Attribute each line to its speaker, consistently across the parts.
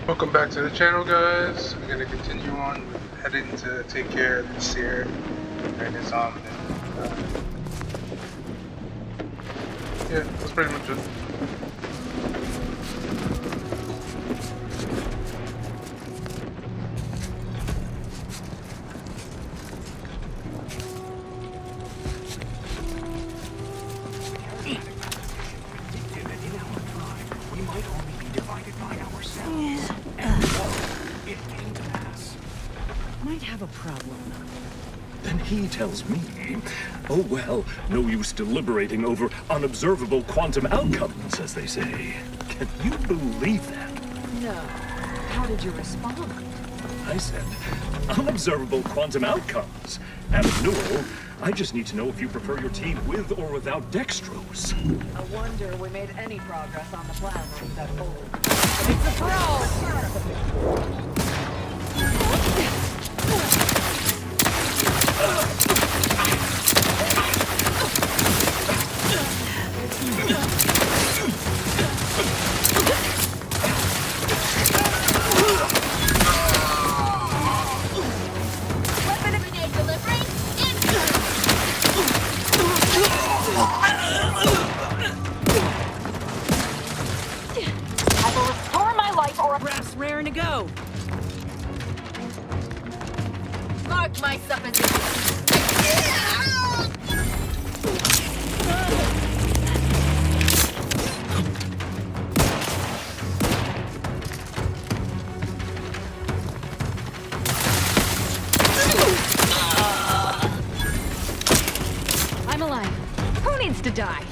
Speaker 1: Welcome back to the channel, guys. We're gonna continue on with heading to take care of this here. And it's yeah, that's pretty much it.
Speaker 2: We might only be divided by ourselves. And so it came to pass.
Speaker 3: Might have a problem.
Speaker 4: Then he tells me, oh well, no use deliberating over unobservable quantum outcomes, as they say. Can you believe that?
Speaker 3: No. How did you respond?
Speaker 4: I said, unobservable quantum outcomes. Abnul, I just need to know if you prefer your tea with or without dextrose.
Speaker 3: I wonder we made any progress on the plan since that old. It's a throw!
Speaker 5: Weapon of grenade delivery. I will restore my life or
Speaker 3: Brass raring to go.
Speaker 5: mark my supposition.
Speaker 3: I'm alive. Who needs to die?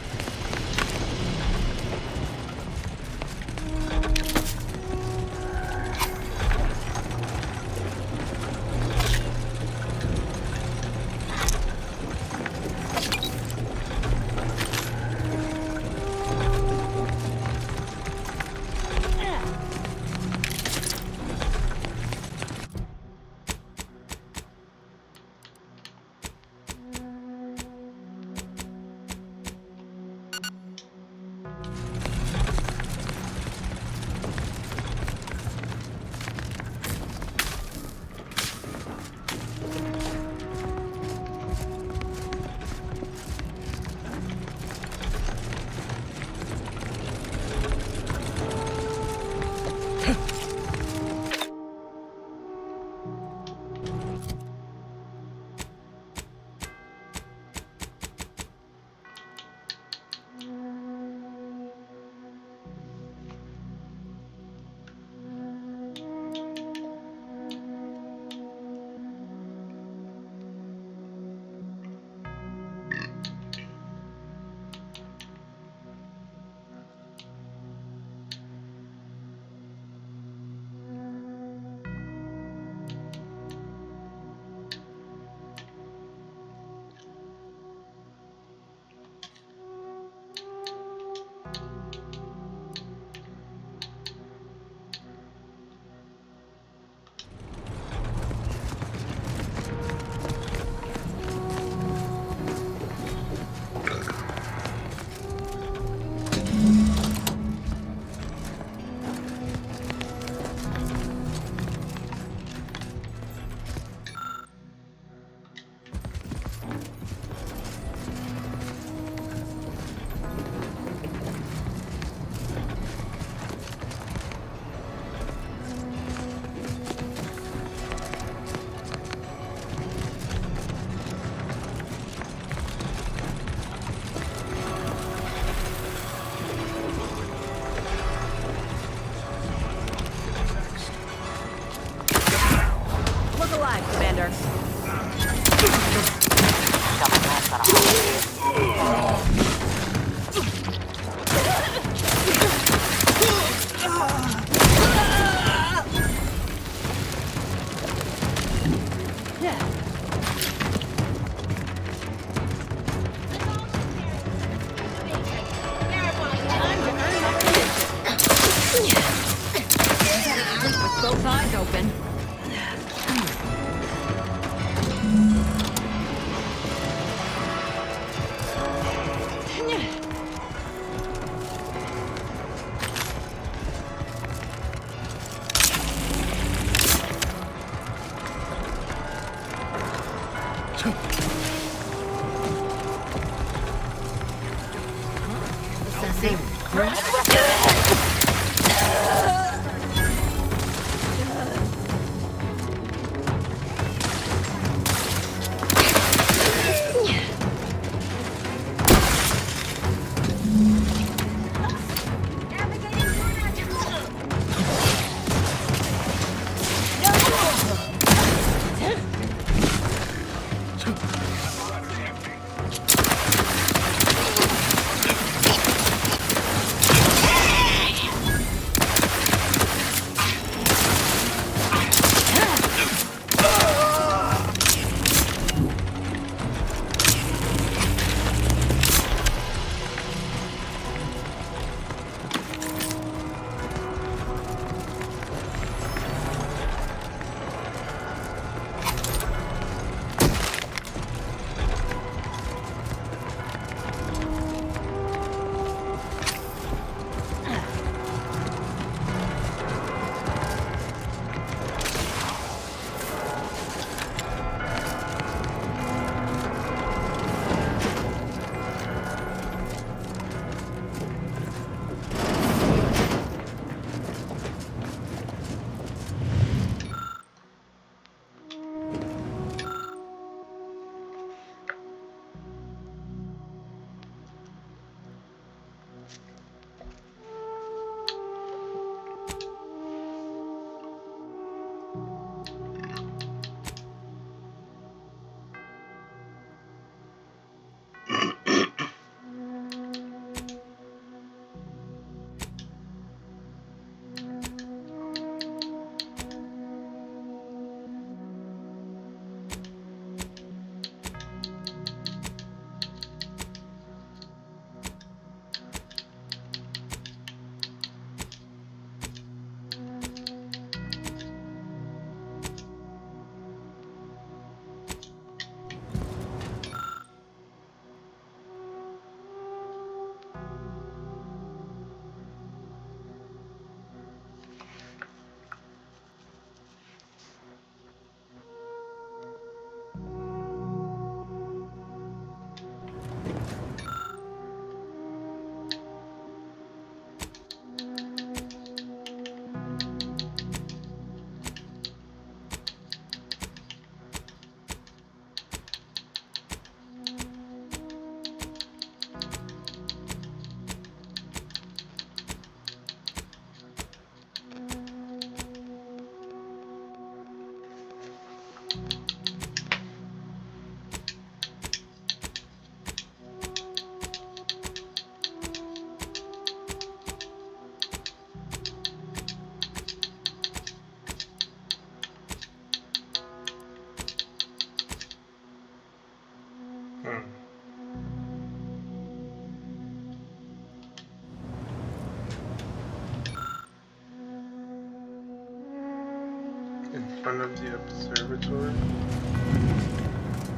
Speaker 1: front of the observatory.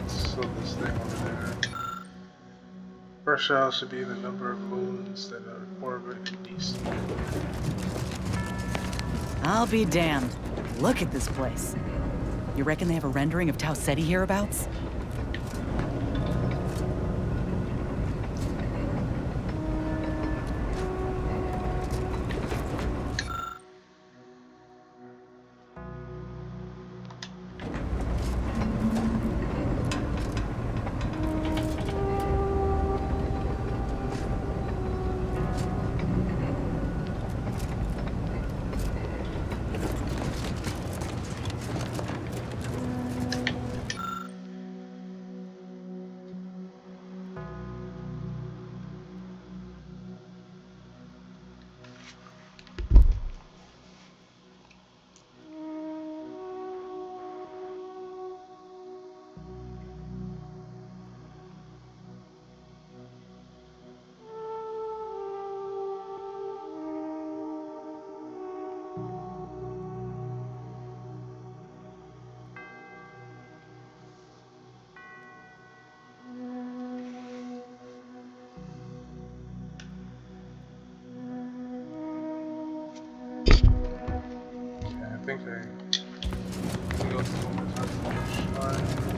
Speaker 1: So this thing over there. First shell should be the number of moons that are orbit in DC.
Speaker 6: I'll be damned. Look at this place. You reckon they have a rendering of Tau Ceti hereabouts?
Speaker 1: I think I can go through one more time.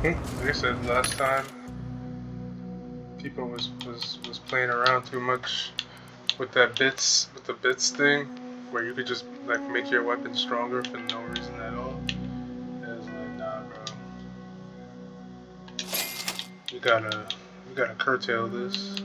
Speaker 1: Like I said last time, people was playing around too much with the bits thing, where you could just like make your weapon stronger for no reason at all. It's like, nah, bro. We gotta curtail this.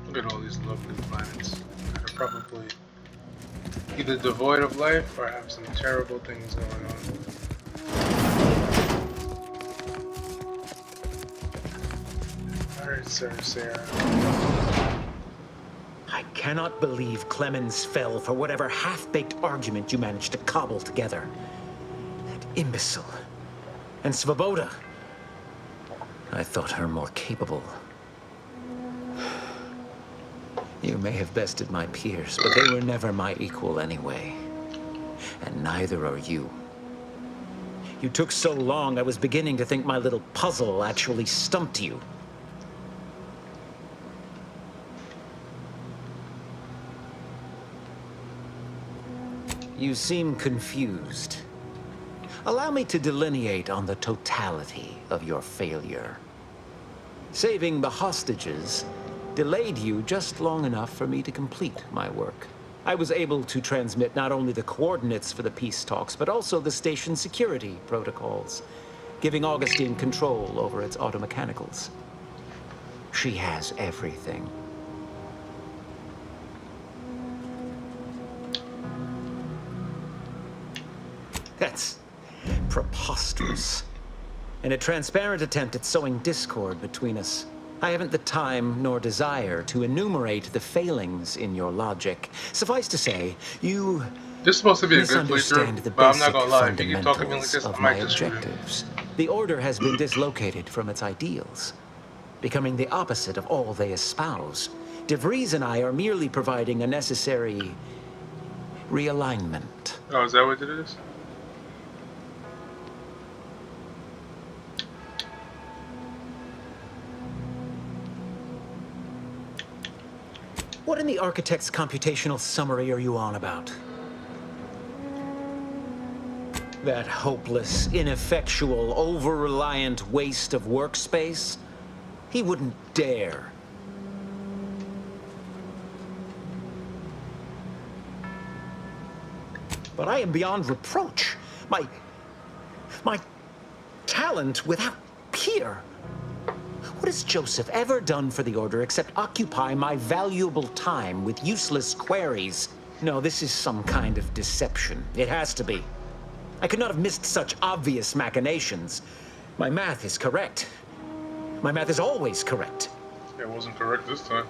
Speaker 1: Look at all these lovely planets that are probably either devoid of life or have some terrible things going on. Alright, Sarah.
Speaker 2: I cannot believe Clemens fell for whatever half-baked argument you managed to cobble together. That imbecile. And Svoboda. I thought her more capable. You may have bested my peers, but they were never my equal anyway. And neither are you. You took so long, I was beginning to think my little puzzle actually stumped you. You seem confused. Allow me to delineate on the totality of your failure. Saving the hostages delayed you just long enough for me to complete my work. I was able to transmit not only the coordinates for the peace talks, but also the station security protocols, giving Augustine control over its automechanicals. She has everything. That's preposterous. In a transparent attempt at sowing discord between us, I haven't the time nor desire to enumerate the failings in your logic. Suffice to say, you
Speaker 1: This is supposed to be a good
Speaker 2: misunderstand
Speaker 1: playthrough,
Speaker 2: the
Speaker 1: but I'm not
Speaker 2: basic
Speaker 1: gonna lie, if you keep talking to me like
Speaker 2: fundamentals
Speaker 1: this, I
Speaker 2: of
Speaker 1: might
Speaker 2: my
Speaker 1: just shoot you.
Speaker 2: objectives. The Order has been dislocated from its ideals, becoming the opposite of all they espouse. De Vries and I are merely providing a necessary realignment.
Speaker 1: Oh, is that what it is?
Speaker 2: What in the Architect's computational summary are you on about? That hopeless, ineffectual, over-reliant waste of workspace? He wouldn't dare. But I am beyond reproach. My talent without peer. What has Joseph ever done for the Order except occupy my valuable time with useless queries? No, this is some kind of deception. It has to be. I could not have missed such obvious machinations. My math is correct. My math is always correct.
Speaker 1: It wasn't correct this time.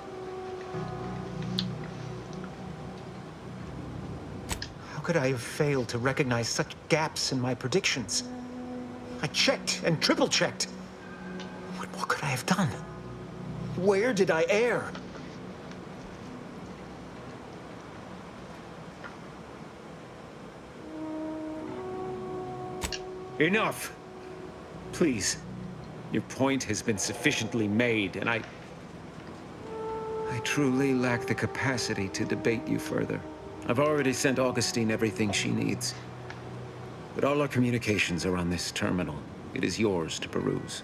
Speaker 2: How could I have failed to recognize such gaps in my predictions? I checked and triple-checked. What could I have done? Where did I err?
Speaker 7: Enough! Please. Your point has been sufficiently made, and I truly lack the capacity to debate you further. I've already sent Augustine everything she needs. But all our communications are on this terminal. It is yours to peruse.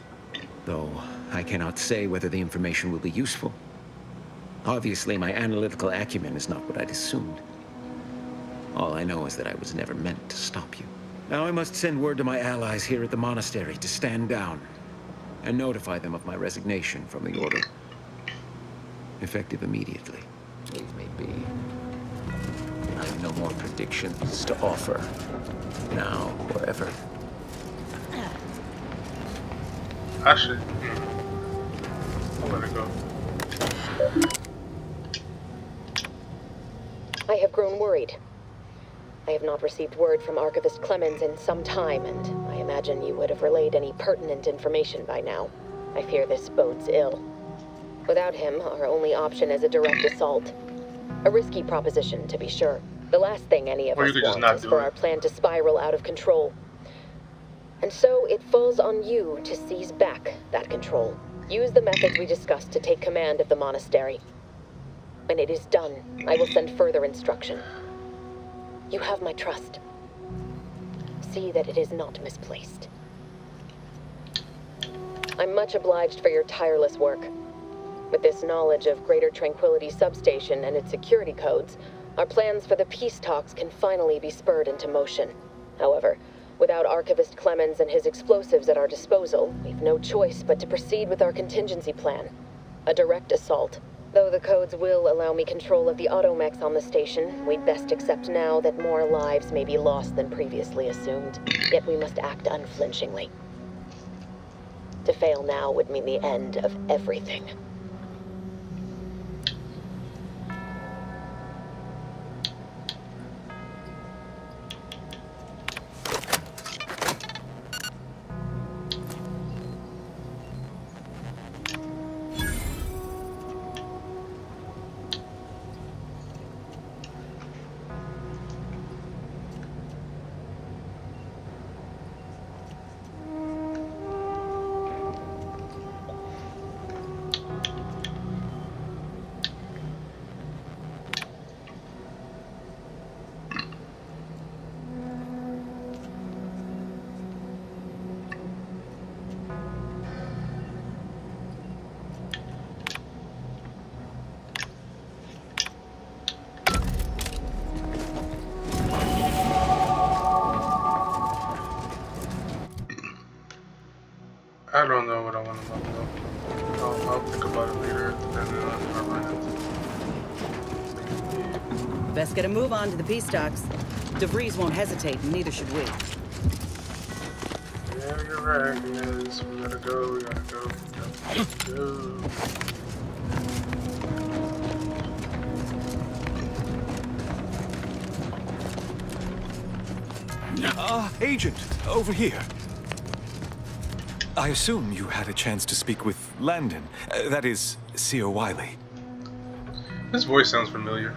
Speaker 7: Though I cannot say whether the information will be useful.
Speaker 2: Obviously, my analytical acumen is not what I'd assumed. All I know is that I was never meant to stop you. Now I must send word to my allies here at the monastery to stand down and notify them of my resignation from the Order. Effective immediately. Leave me be. I have no more predictions to offer, now or ever.
Speaker 1: Actually, I'll let it go.
Speaker 8: I have grown worried. I have not received word from Archivist Clemens in some time, and I imagine you would have relayed any pertinent information by now. I fear this bodes ill. Without him, our only option is a direct assault. A risky proposition, to be sure. The last thing any of us want is for our plan to spiral out of control. And so it falls on you to seize back that control. Use the methods we discussed to take command of the monastery. When it is done, I will send further instruction. You have my trust. See that it is not misplaced. I'm much obliged for your tireless work. With this knowledge of Greater Tranquility Substation and its security codes, our plans for the peace talks can finally be spurred into motion. However, without Archivist Clemens and his explosives at our disposal, we've no choice but to proceed with our contingency plan. A direct assault. Though the codes will allow me control of the automechs on the station, we'd best accept now that more lives may be lost than previously assumed. Yet we must act unflinchingly. To fail now would mean the end of everything.
Speaker 1: I don't know what I want to know. I'll think about it later, depending on how I run into.
Speaker 6: Best get a move on to the peace talks. DeVries won't hesitate, and neither should we.
Speaker 1: Yeah, you're right. Yes, we gotta go. We gotta go. We gotta go.
Speaker 9: Agent, over here. I assume you had a chance to speak with Landon. That is, Seer Wiley.
Speaker 1: His voice sounds familiar.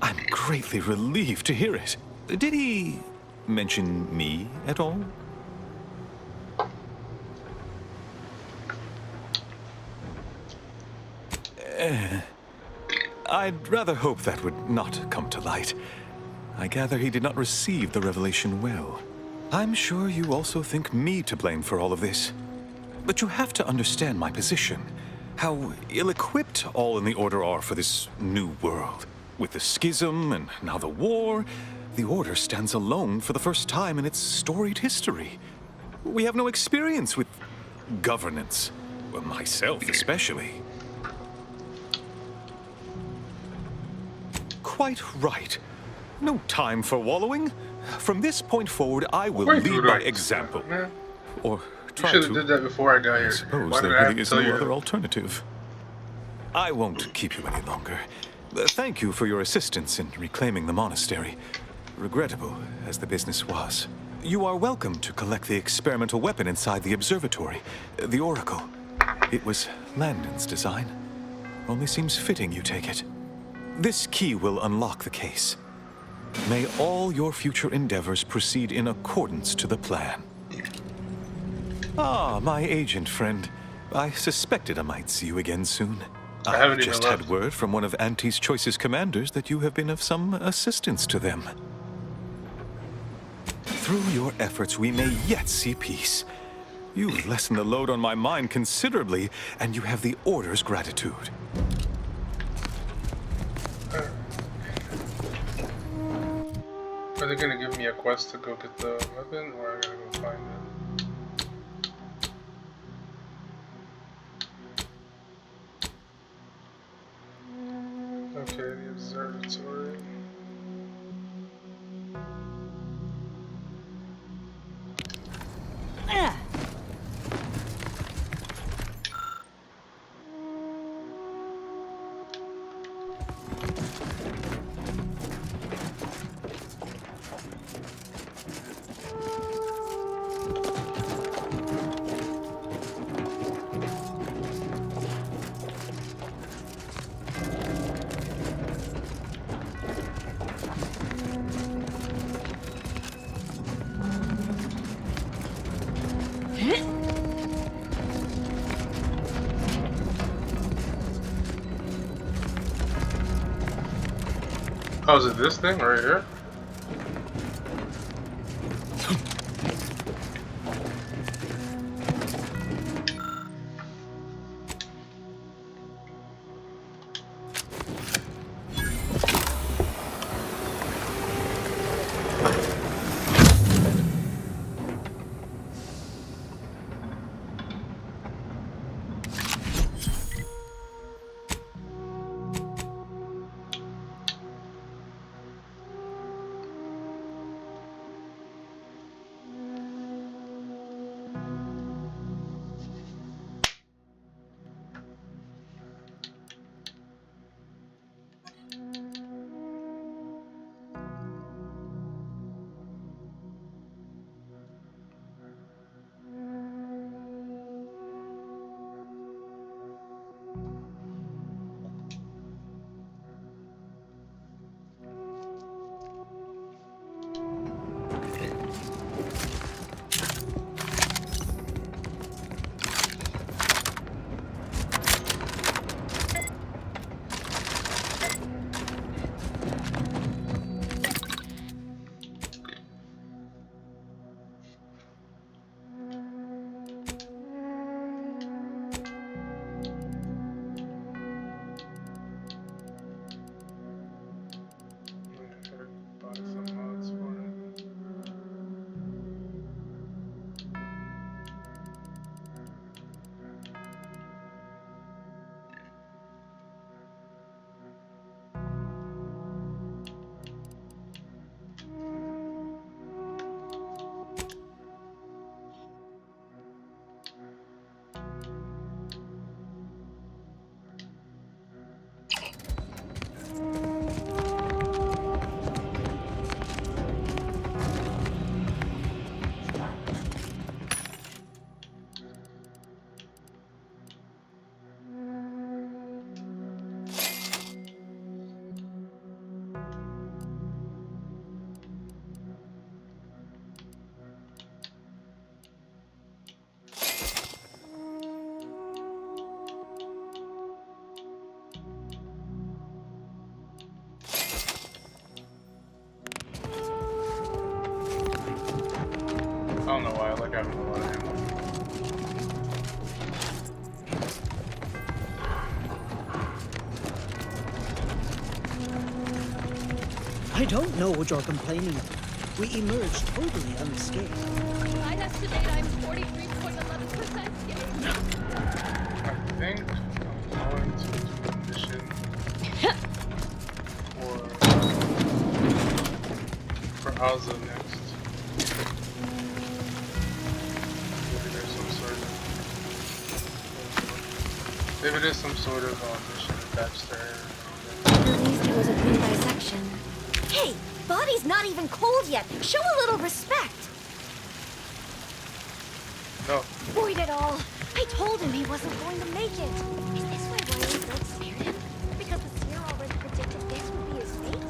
Speaker 9: I'm greatly relieved to hear it. Did he mention me at all? I'd rather hope that would not come to light. I gather he did not receive the revelation well. I'm sure you also think me to blame for all of this. But you have to understand my position. How ill-equipped all in the Order are for this new world. With the schism and now the war, the Order stands alone for the first time in its storied history. We have no experience with governance. Well, myself especially. Quite right. No time for wallowing. From this point forward, I will lead by example. Or try to.
Speaker 1: You should have did that before I got here.
Speaker 9: I suppose there really is no other alternative. I won't keep you any longer. Thank you for your assistance in reclaiming the monastery. Regrettable as the business was. You are welcome to collect the experimental weapon inside the observatory, the Oracle. It was Landon's design. Only seems fitting you take it. This key will unlock the case. May all your future endeavors proceed in accordance to the plan. Ah, my agent friend. I suspected I might see you again soon. I just had word from one of Anti's choicest commanders that you have been of some assistance to them. Through your efforts, we may yet see peace. You've lessened the load on my mind considerably, and you have the Order's gratitude.
Speaker 1: Are they gonna give me a quest to go get the weapon, or I gotta go find it? Okay, the observatory. Oh, is it this thing right here? I don't know why I like having a lot of ammo.
Speaker 10: I don't know what you're complaining of. We emerged totally unscathed.
Speaker 5: I'd estimate I'm 43.11% safe.
Speaker 1: I think I'm going to do a mission for Alza next. Maybe there's some sort of mission attached to her.
Speaker 11: At least it was a clean dissection. Hey, body's not even cold yet. Show a little respect.
Speaker 1: No.
Speaker 11: Void it all. I told him he wasn't going to make it. Is this why Riley Blood spared him? Because the seer already predicted this would be his fate?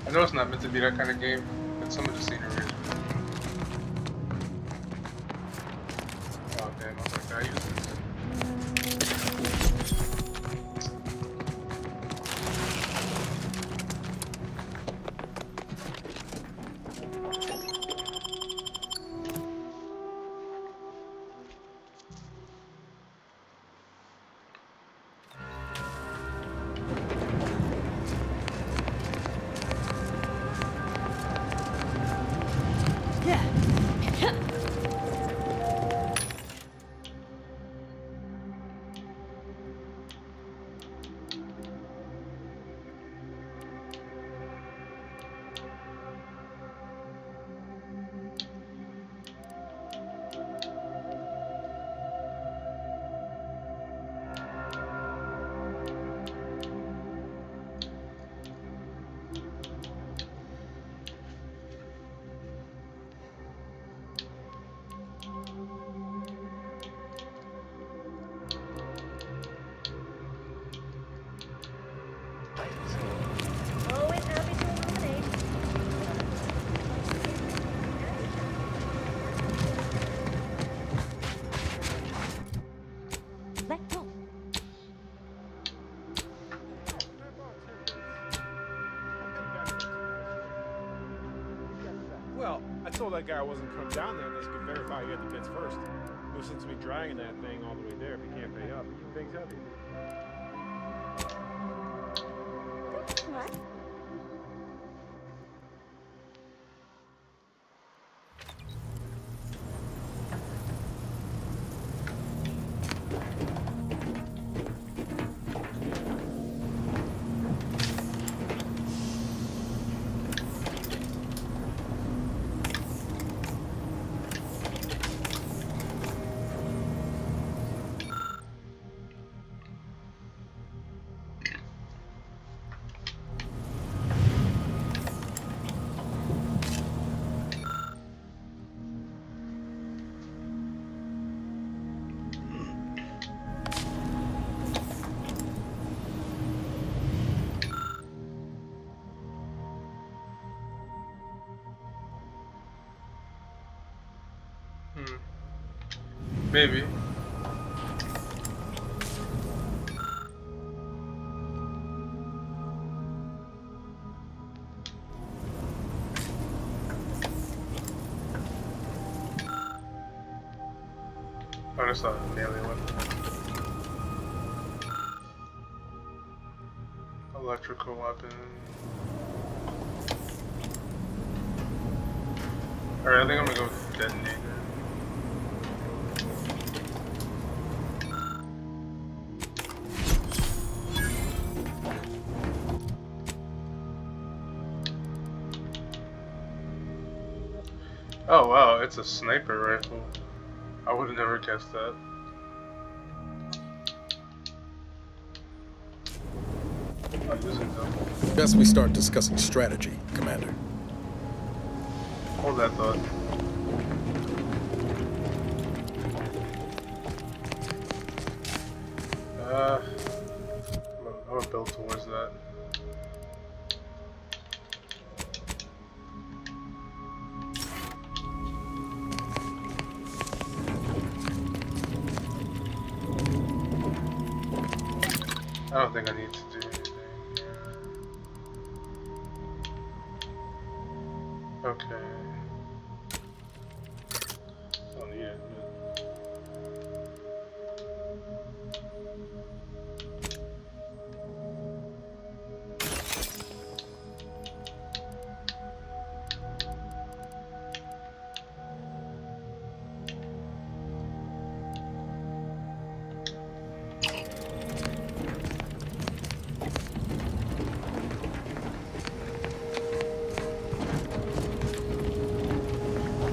Speaker 1: I know it's not meant to be that kind of game, but some of the scenery is really cool. Oh damn, I was like, can I use this?
Speaker 12: told that guy I wasn't come down there unless he could verify he had the bits first. No sense me dragging that thing all the way there if he can't pay up. The thing's heavy.
Speaker 11: What?
Speaker 1: Maybe. Oh, that's not a melee weapon. Electrical weapon. Alright, I think I'm gonna go with detonator. Oh wow, it's a sniper rifle. I would have never guessed that.
Speaker 13: Best we start discussing strategy, Commander.
Speaker 1: Hold that thought. I'm gonna build towards that. I don't think I need to do anything here. Okay. Don't need it.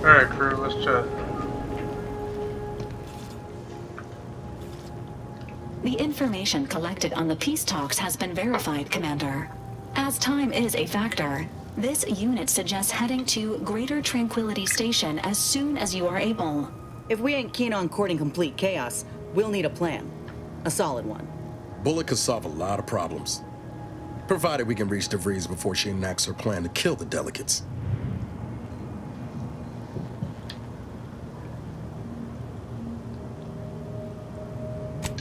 Speaker 1: Alright crew, let's chat.
Speaker 14: The information collected on the peace talks has been verified, Commander. As time is a factor, this unit suggests heading to Greater Tranquility Station as soon as you are able.
Speaker 6: If we ain't keen on courting complete chaos, we'll need a plan. A solid one.
Speaker 13: Bullet could solve a lot of problems. Provided we can reach DeVries before she enacts her plan to kill the delegates.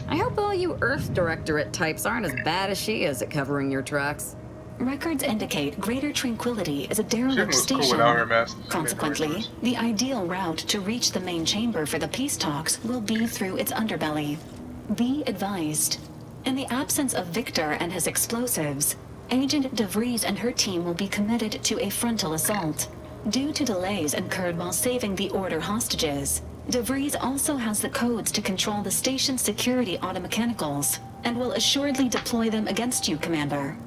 Speaker 3: I hope all you Earth Directorate types aren't as bad as she is at covering your tracks.
Speaker 14: Records indicate Greater Tranquility is a derelict station. Consequently, the ideal route to reach the main chamber for the peace talks will be through its underbelly. Be advised. In the absence of Victor and his explosives, Agent DeVries and her team will be committed to a frontal assault. Due to delays incurred while saving the Order hostages, DeVries also has the codes to control the station's security automechanicals, and will assuredly deploy them against you, Commander.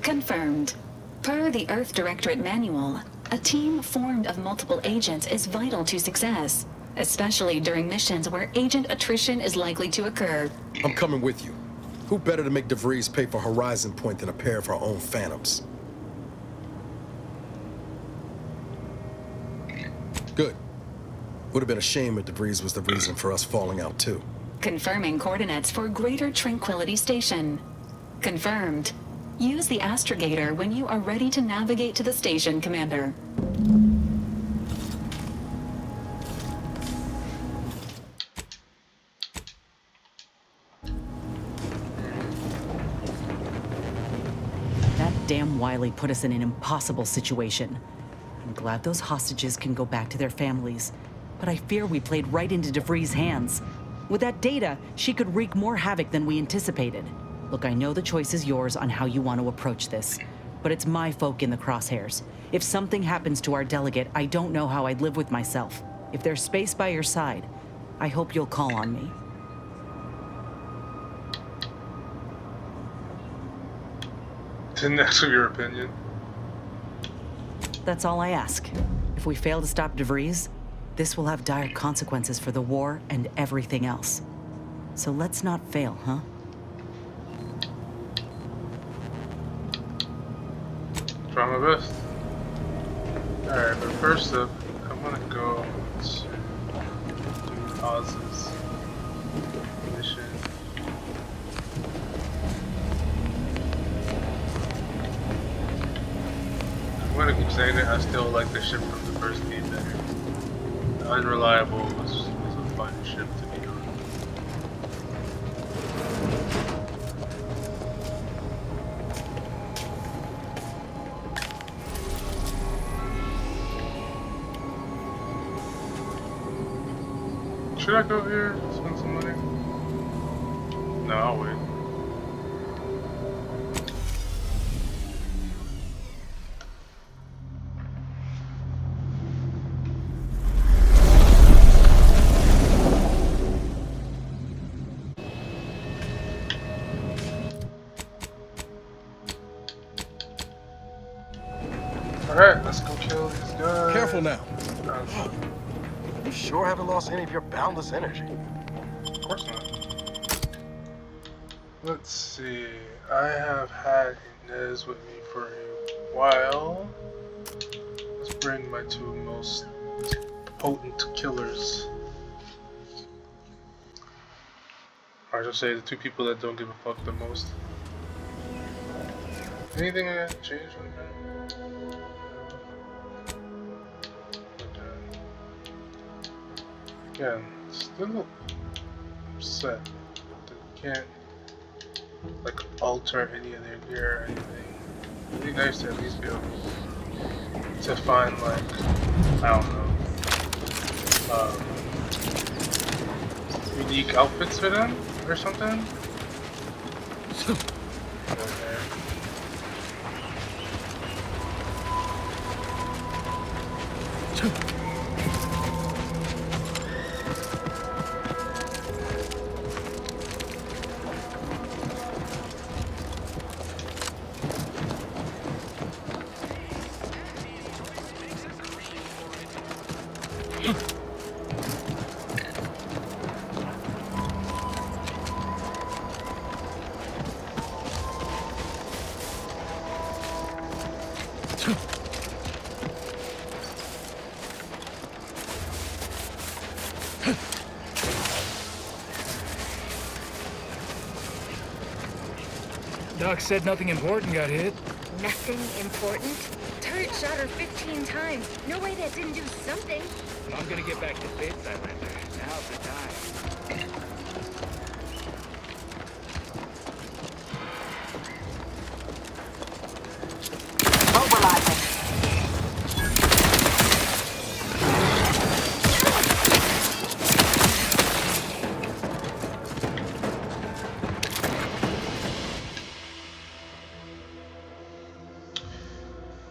Speaker 14: Confirmed. Per the Earth Directorate Manual, a team formed of multiple agents is vital to success, especially during missions where agent attrition is likely to occur.
Speaker 13: I'm coming with you. Who better to make DeVries pay for Horizon Point than a pair of her own Phantoms? Good. Would have been a shame if DeVries was the reason for us falling out too.
Speaker 14: Confirming coordinates for Greater Tranquility Station. Confirmed. Use the astrogator when you are ready to navigate to the station, Commander.
Speaker 6: damn Wiley put us in an impossible situation. I'm glad those hostages can go back to their families, but I fear we played right into DeVries' hands. With that data, she could wreak more havoc than we anticipated. Look, I know the choice is yours on how you want to approach this, but it's my folk in the crosshairs. If something happens to our delegate, I don't know how I'd live with myself. If there's space by your side, I hope you'll call on me.
Speaker 1: Didn't ask for your opinion.
Speaker 6: That's all I ask. If we fail to stop DeVries, this will have dire consequences for the war and everything else. So let's not fail, huh?
Speaker 1: Try my best. Alright, but first up, I'm gonna go to do Oz's mission. I'm gonna keep saying it, I still like the ship from the first game better. The Unreliable was a fun ship to be on. Should I go here? Spend some money? No, I'll wait. Alright, let's go kill these guys.
Speaker 13: Careful now. You sure haven't lost any of your boundless energy?
Speaker 1: Of course not. Let's see. I have had Inez with me for a while. Let's bring my two most potent killers. I should say the two people that don't give a fuck the most. Anything I have to change from that? Again, still upset that you can't like alter any of their gear or anything. It'd be nice to at least be able to find like, I don't know, unique outfits for them or something.
Speaker 15: Doc said nothing important got hit.
Speaker 11: Nothing important? Turret shot her 15 times. No way that didn't do something.
Speaker 15: I'm gonna get back to bits, Islander. Now's the time.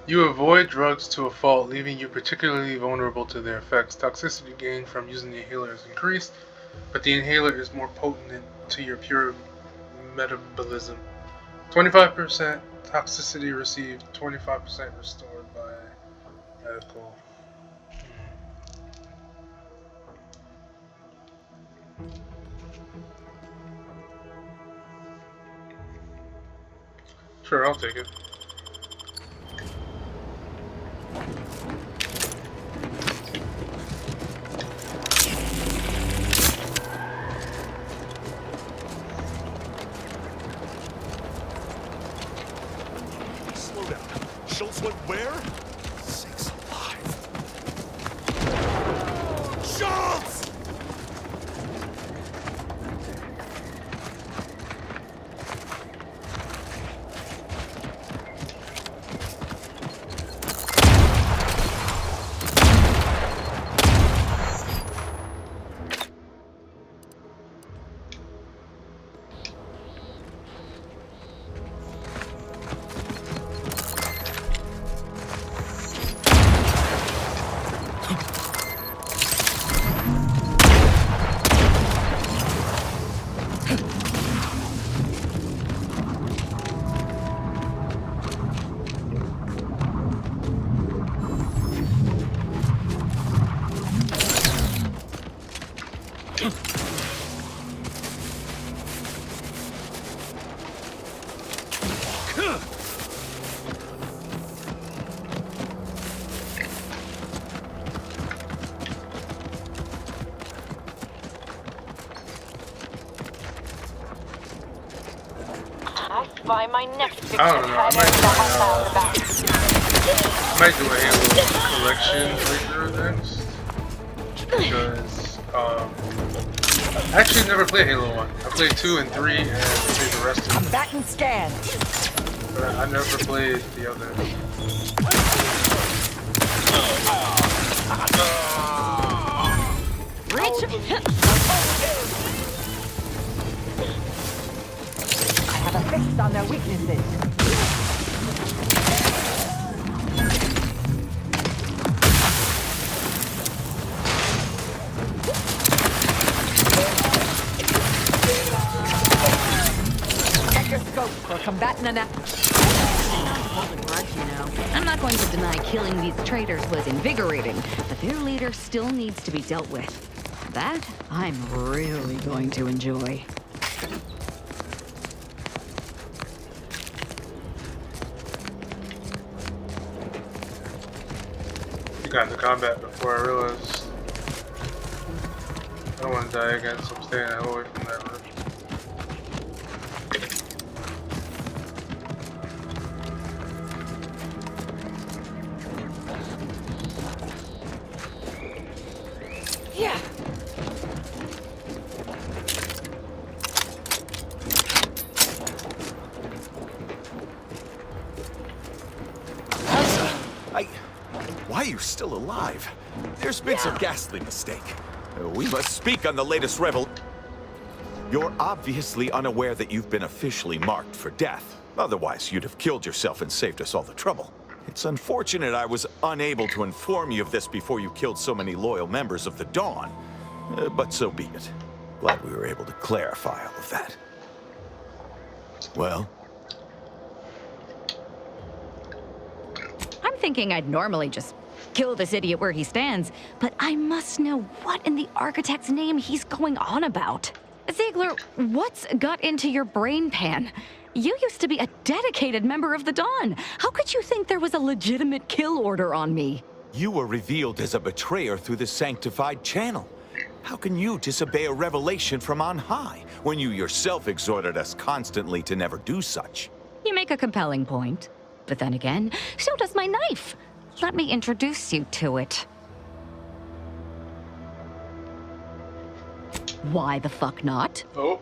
Speaker 1: You avoid drugs to a fault, leaving you particularly vulnerable to their effects. Toxicity gained from using the inhaler is increased, but the inhaler is more potent to your pure metabolism. 25% toxicity received, 25% restored by medical. Sure, I'll take it.
Speaker 16: Slow down. Schultz went where? Sakes alive. Schultz!
Speaker 8: By my next victim,
Speaker 1: I don't know. I might do a Halo collection playthrough next. Because, I actually never played Halo 1. I played 2 and 3 and played the rest of them.
Speaker 3: Combatant scan.
Speaker 1: But I never played the other.
Speaker 3: I have a fix on their weaknesses. Check your scope for combatant
Speaker 17: I'm not going to deny killing these traitors was invigorating, but their leader still needs to be dealt with. That I'm really going to enjoy.
Speaker 1: You got into combat before I realized I don't want to die again, so I'm staying the hell away from that room.
Speaker 3: Yeah.
Speaker 9: Why are you still alive? There's been some ghastly mistake. We must speak on the latest revel. You're obviously unaware that you've been officially marked for death. Otherwise, you'd have killed yourself and saved us all the trouble. It's unfortunate I was unable to inform you of this before you killed so many loyal members of the Dawn. But so be it. Glad we were able to clarify all of that. Well?
Speaker 17: I'm thinking I'd normally just kill this idiot where he stands, but I must know what in the architect's name he's going on about. Ziegler, what's got into your brain pan? You used to be a dedicated member of the Dawn. How could you think there was a legitimate kill order on me?
Speaker 9: You were revealed as a betrayer through the sanctified channel. How can you disobey a revelation from on high when you yourself exhorted us constantly to never do such?
Speaker 17: You make a compelling point. But then again, so does my knife. Let me introduce you to it. Why the fuck not?
Speaker 1: Oh.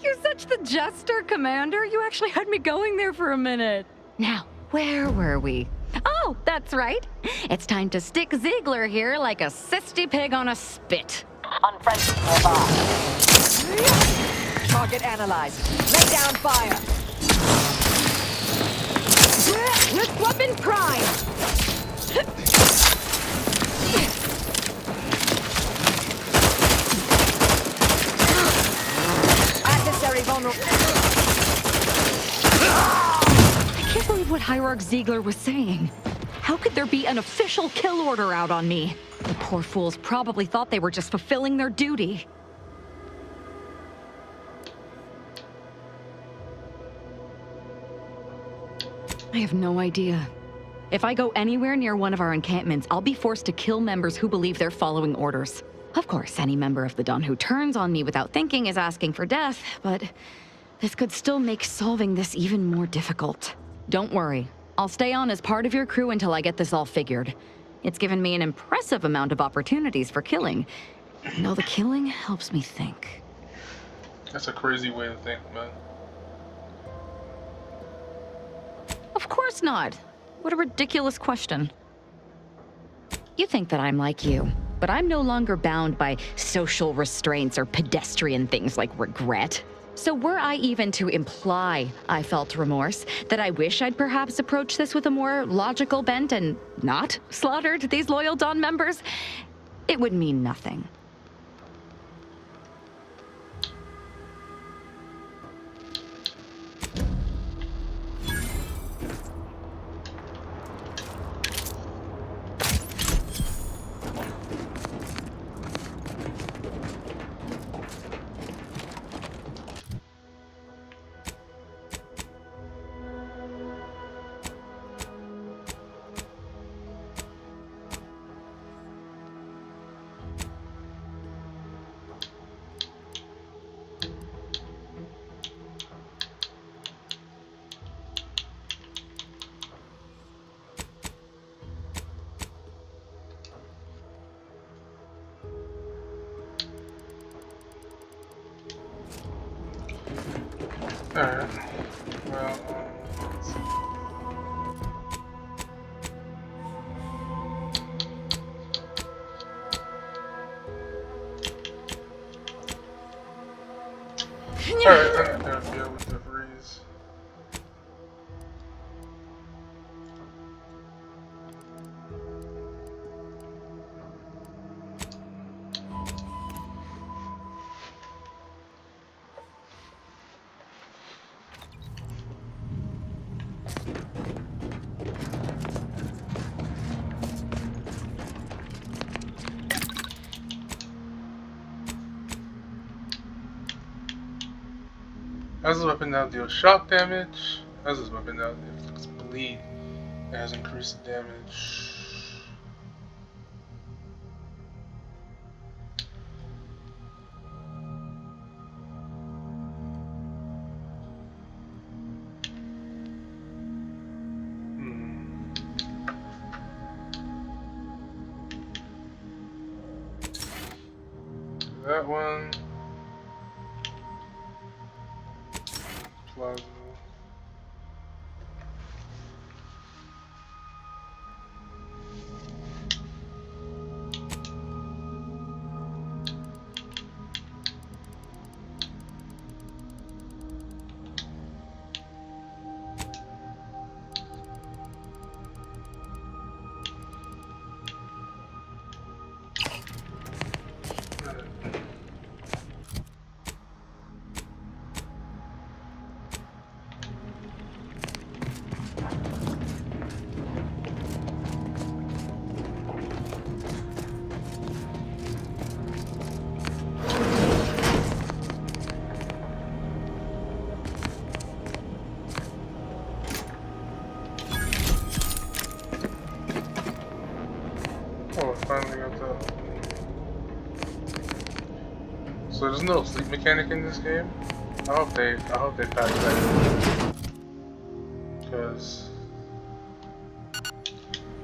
Speaker 17: You're such the jester, Commander. You actually had me going there for a minute. Now, where were we? Oh, that's right. It's time to stick Ziegler here like a sissy pig on a spit.
Speaker 3: Unfriendly nearby. Target analyzed. Lay down fire.
Speaker 17: Let's weapon prime.
Speaker 3: Adversary vulnerable.
Speaker 17: I can't believe what Hierarch Ziegler was saying. How could there be an official kill order out on me? The poor fools probably thought they were just fulfilling their duty. I have no idea. If I go anywhere near one of our encampments, I'll be forced to kill members who believe they're following orders. Of course, any member of the Dawn who turns on me without thinking is asking for death, but this could still make solving this even more difficult. Don't worry. I'll stay on as part of your crew until I get this all figured. It's given me an impressive amount of opportunities for killing. You know, the killing helps me think.
Speaker 1: That's a crazy way to think, man.
Speaker 17: Of course not. What a ridiculous question. You think that I'm like you, but I'm no longer bound by social restraints or pedestrian things like regret. So were I even to imply I felt remorse, that I wish I'd perhaps approached this with a more logical bent and not slaughtered these loyal Dawn members, it would mean nothing.
Speaker 1: Alright. Well, let's see. Alright, I'm gonna deal with the breeze. As this weapon now deals shock damage. As this weapon now inflicts bleed, it has increased damage. That one. Plasma. Oh, I finally got that. So there's no sleep mechanic in this game. I hope they patch that, because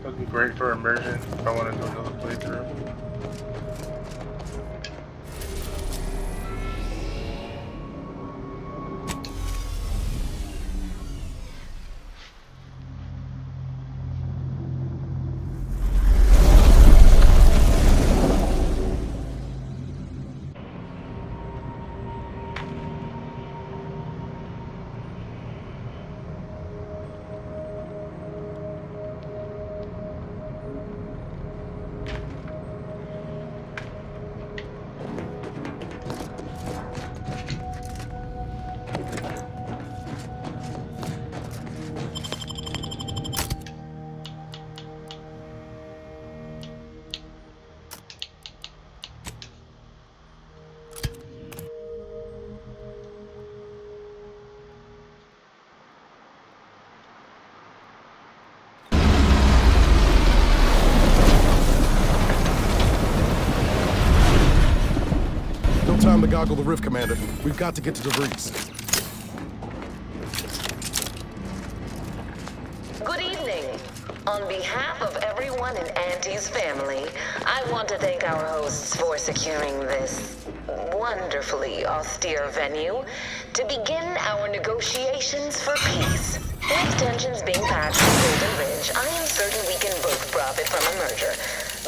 Speaker 1: that'd be great for immersion if I want to do another playthrough.
Speaker 13: Time to goggle the rift, Commander. We've got to get to DeVries.
Speaker 18: Good evening. On behalf of everyone in Auntie's family, I want to thank our hosts for securing this wonderfully austere venue to begin our negotiations for peace. With tensions being patched in Golden Ridge, I am certain we can both profit from a merger.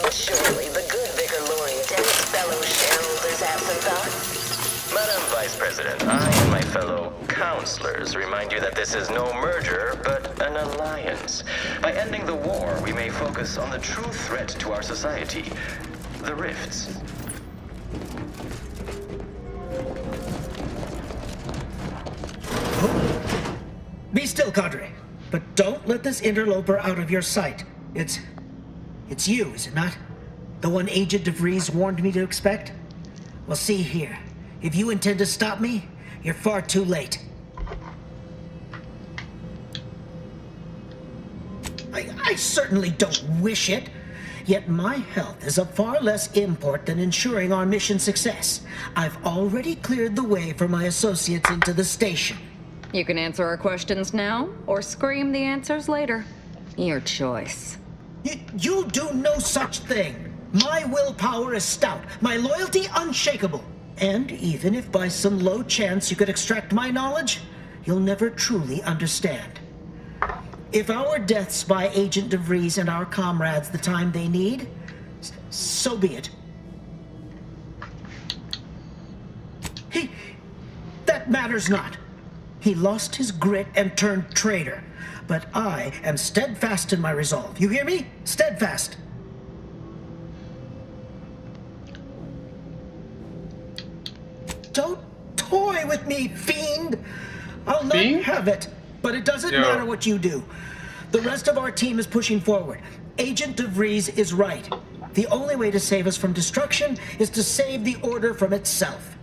Speaker 18: But surely the good Vicar Laureate and his fellow shareholders have some thoughts?
Speaker 19: Madam Vice President, I and my fellow counselors remind you that this is no merger, but an alliance. By ending the war, we may focus on the true threat to our society, the rifts.
Speaker 10: Be still, Cadre. But don't let this interloper out of your sight. It's you, is it not? The one Agent DeVries warned me to expect? Well, see here. If you intend to stop me, you're far too late. I certainly don't wish it. Yet my health is of far less import than ensuring our mission success. I've already cleared the way for my associates into the station.
Speaker 17: You can answer our questions now, or scream the answers later. Your choice.
Speaker 10: You'll do no such thing. My willpower is stout, my loyalty unshakable. And even if by some low chance you could extract my knowledge, you'll never truly understand. If our deaths buy Agent DeVries and our comrades the time they need, so be it. That matters not. He lost his grit and turned traitor. But I am steadfast in my resolve. You hear me? Steadfast. Don't toy with me, fiend. I'll not have it. But it doesn't matter what you do. The rest of our team is pushing forward. Agent DeVries is right. The only way to save us from destruction is to save the Order from itself.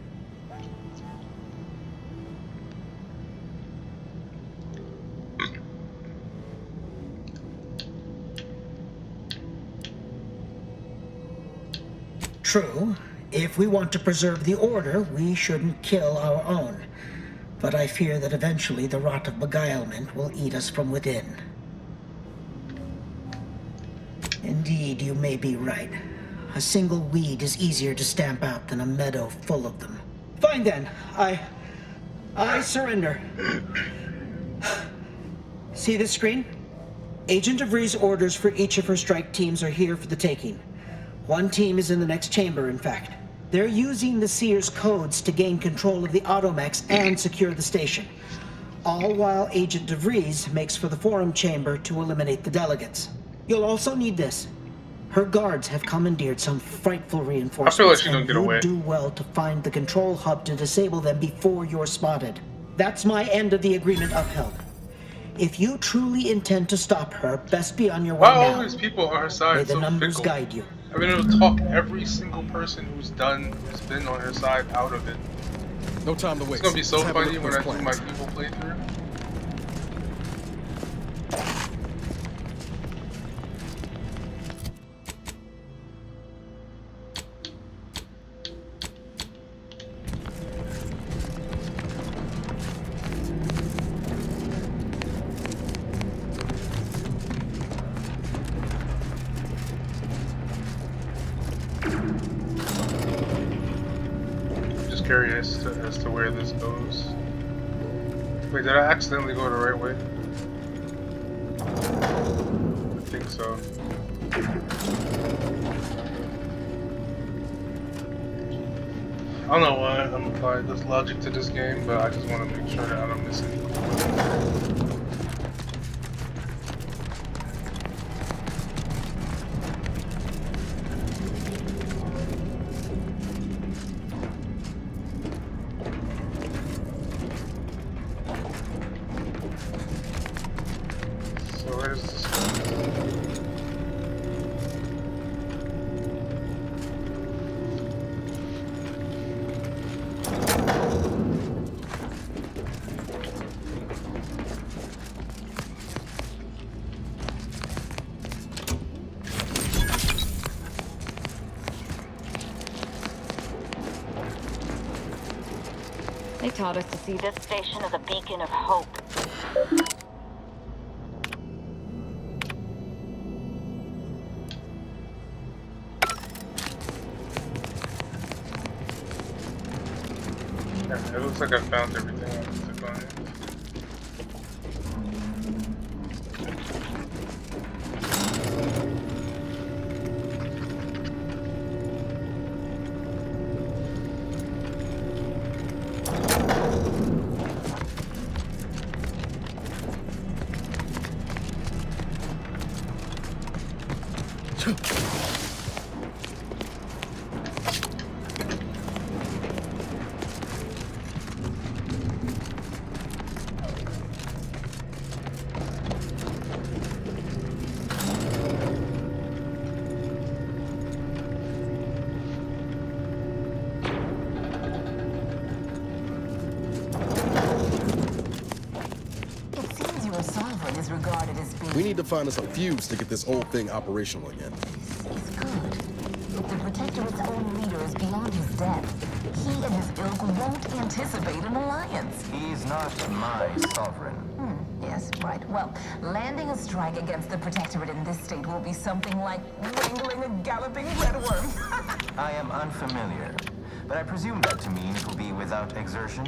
Speaker 10: True, if we want to preserve the Order, we shouldn't kill our own. But I fear that eventually the rot of beguilement will eat us from within. Indeed, you may be right. A single weed is easier to stamp out than a meadow full of them. Fine then, I surrender. See this screen? Agent DeVries' orders for each of her strike teams are here for the taking. One team is in the next chamber, in fact. They're using the Seer's codes to gain control of the automechs and secure the station. All while Agent DeVries makes for the forum chamber to eliminate the delegates. You'll also need this. Her guards have commandeered some frightful reinforcements.
Speaker 1: I feel like she don't get away.
Speaker 10: You do well to find the control hub to disable them before you're spotted. That's my end of the agreement upheld. If you truly intend to stop her, best be on your way now.
Speaker 1: Why all these people on her side
Speaker 10: May the
Speaker 1: so
Speaker 10: numbers
Speaker 1: fickle?
Speaker 10: guide you.
Speaker 1: I've been able to talk every single person who's been on her side out of it.
Speaker 13: No time to waste.
Speaker 1: It's gonna be so
Speaker 13: Let's have a
Speaker 1: funny
Speaker 13: look
Speaker 1: when
Speaker 13: at
Speaker 1: I
Speaker 13: those
Speaker 1: do my
Speaker 13: plans.
Speaker 1: evil playthrough. Curious as to where this goes. Wait, did I accidentally go the right way? I think so. I don't know why I'm applying this logic to this game, but I just want to make sure that I don't miss anything.
Speaker 11: They taught us to see this station as a beacon of hope.
Speaker 1: Yeah, it looks like I found everything I wanted to find.
Speaker 13: We need to find us a fuse to get this whole thing operational again.
Speaker 18: The Protectorate's own leader is beyond his depth. He and his ilk won't anticipate an alliance.
Speaker 19: He's not my sovereign.
Speaker 18: Yes, right. Well, landing a strike against the Protectorate in this state will be something like wrangling a galloping redworm.
Speaker 19: I am unfamiliar. but I presume that to mean it will be without exertion.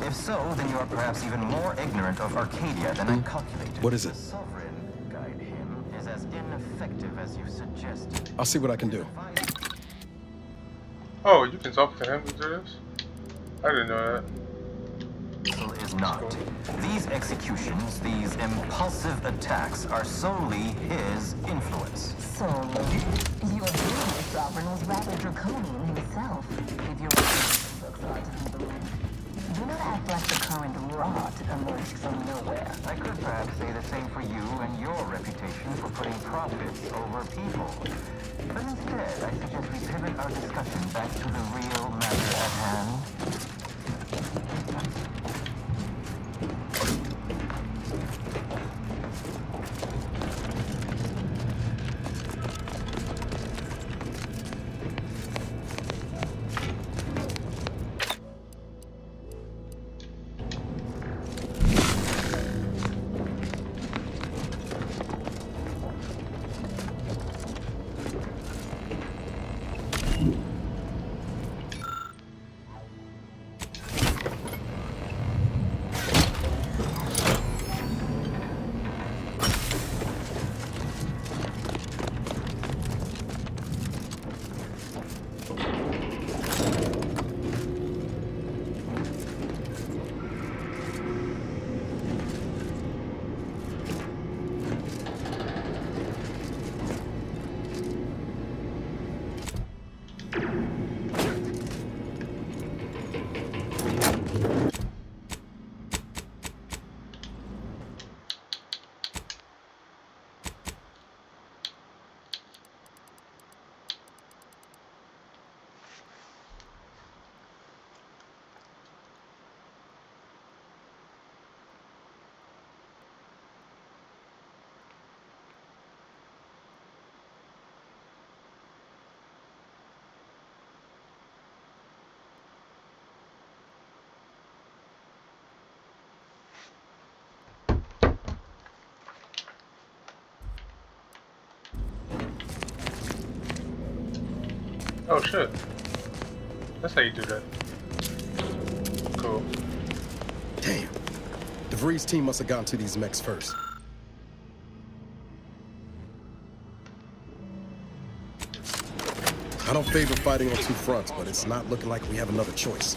Speaker 19: If so, then you are perhaps even more ignorant of Arcadia than I calculated.
Speaker 13: What is it?
Speaker 19: The Sovereign, guide him, is as ineffective as you suggested.
Speaker 13: I'll see what I can do.
Speaker 1: Oh, you can talk to him to do this? I didn't know that.
Speaker 19: Is not. These executions, these impulsive attacks, are solely his influence.
Speaker 18: Solely? Your previous sovereign was rather draconian himself, if your looks are to be believed. Do not act like the current rot emerged from nowhere.
Speaker 19: I could perhaps say the same for you and your reputation for putting profits over people. But instead, I suggest we pivot our discussion back to the real matter at hand.
Speaker 1: Oh shit. That's how you do that. Cool.
Speaker 13: Damn. DeVries' team must have gotten to these mechs first. I don't favor fighting on two fronts, but it's not looking like we have another choice.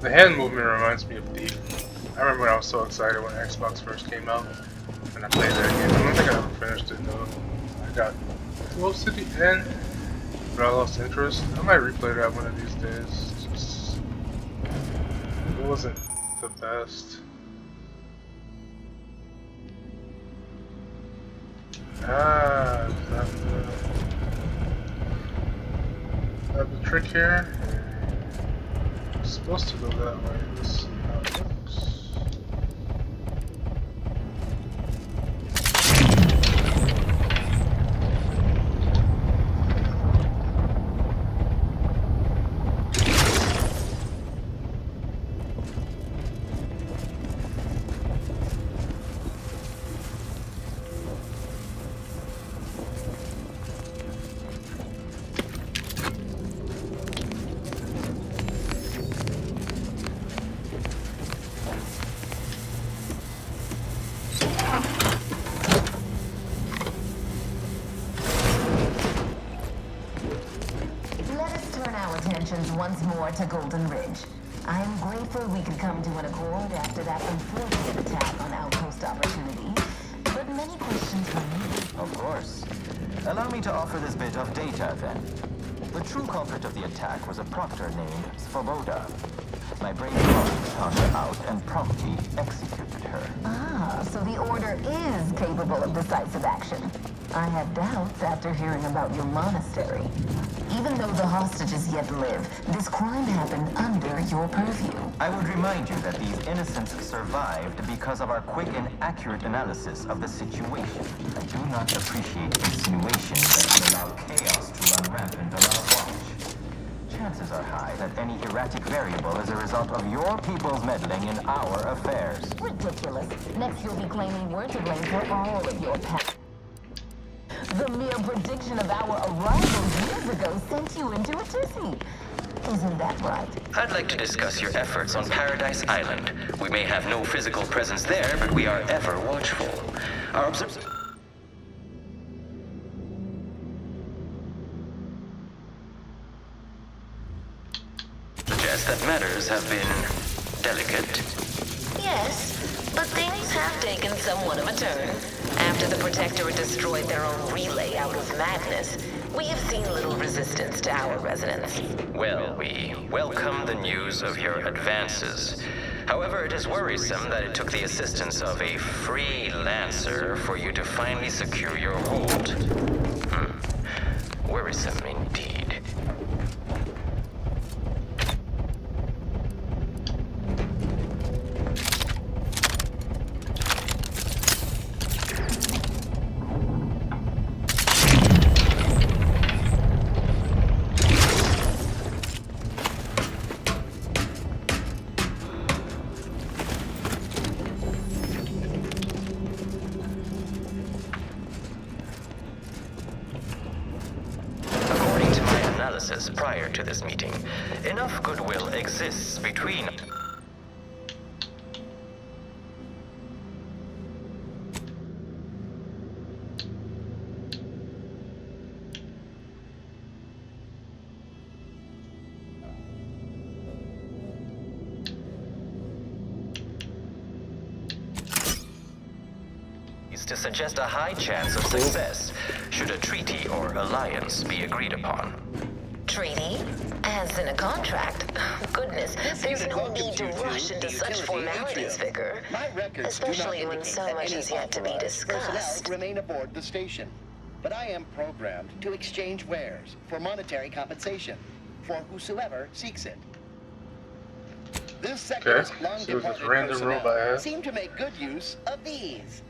Speaker 1: The hand movement reminds me of Thief. I remember when I was so excited when Xbox first came out, and I played that game. I don't think I ever finished it though. I got close to the end, but I lost interest. I might replay that one of these days. Just, it wasn't the best. Ah, is that the trick here? It's supposed to go that way. Let's see how it looks.
Speaker 18: congratulations once more to Golden Ridge. I am grateful we could come to an accord after that unfortunate attack on Outpost Opportunity, but many questions remain.
Speaker 19: Of course. Allow me to offer this bit of data, then. The true culprit of the attack was a proctor named Svoboda. My brave colleagues found her out and promptly executed her.
Speaker 18: Ah, so the Order is capable of decisive action. I had doubts after hearing about your monastery. Even though the hostages yet live, this crime happened under your purview.
Speaker 19: I would remind you that these innocents survived because of our quick and accurate analysis of the situation. I do not appreciate insinuations that would allow chaos to run rampant on our watch. Chances are high that any erratic variable is a result of your people's meddling in our affairs.
Speaker 18: Ridiculous. Next you'll be claiming we're to blame for all of your past. The mere prediction of our arrival years ago sent you into a tizzy. Isn't that right?
Speaker 19: I'd like to discuss your efforts on Paradise Island. We may have no physical presence there, but we are ever watchful. Our suggest that matters have been delicate.
Speaker 18: Yes, but things have taken somewhat of a turn. After the Protectorate destroyed their own relay out of madness, we have seen little resistance to our residents.
Speaker 19: Well, we welcome the news of your advances. However, it is worrisome that it took the assistance of a freelancer for you to finally secure your hold. Worrisome indeed. Prior to this meeting, enough goodwill exists between... to suggest a high chance of success should a treaty or alliance be agreed upon.
Speaker 18: Treaty? As in a contract? Goodness, there's no need to rush into such formalities, Vicar. Especially when so much is yet to be discussed.
Speaker 20: Remain aboard the station, but I am programmed to exchange wares for monetary compensation for whosoever seeks it. This sector's long departed personnel seem to make good use of these.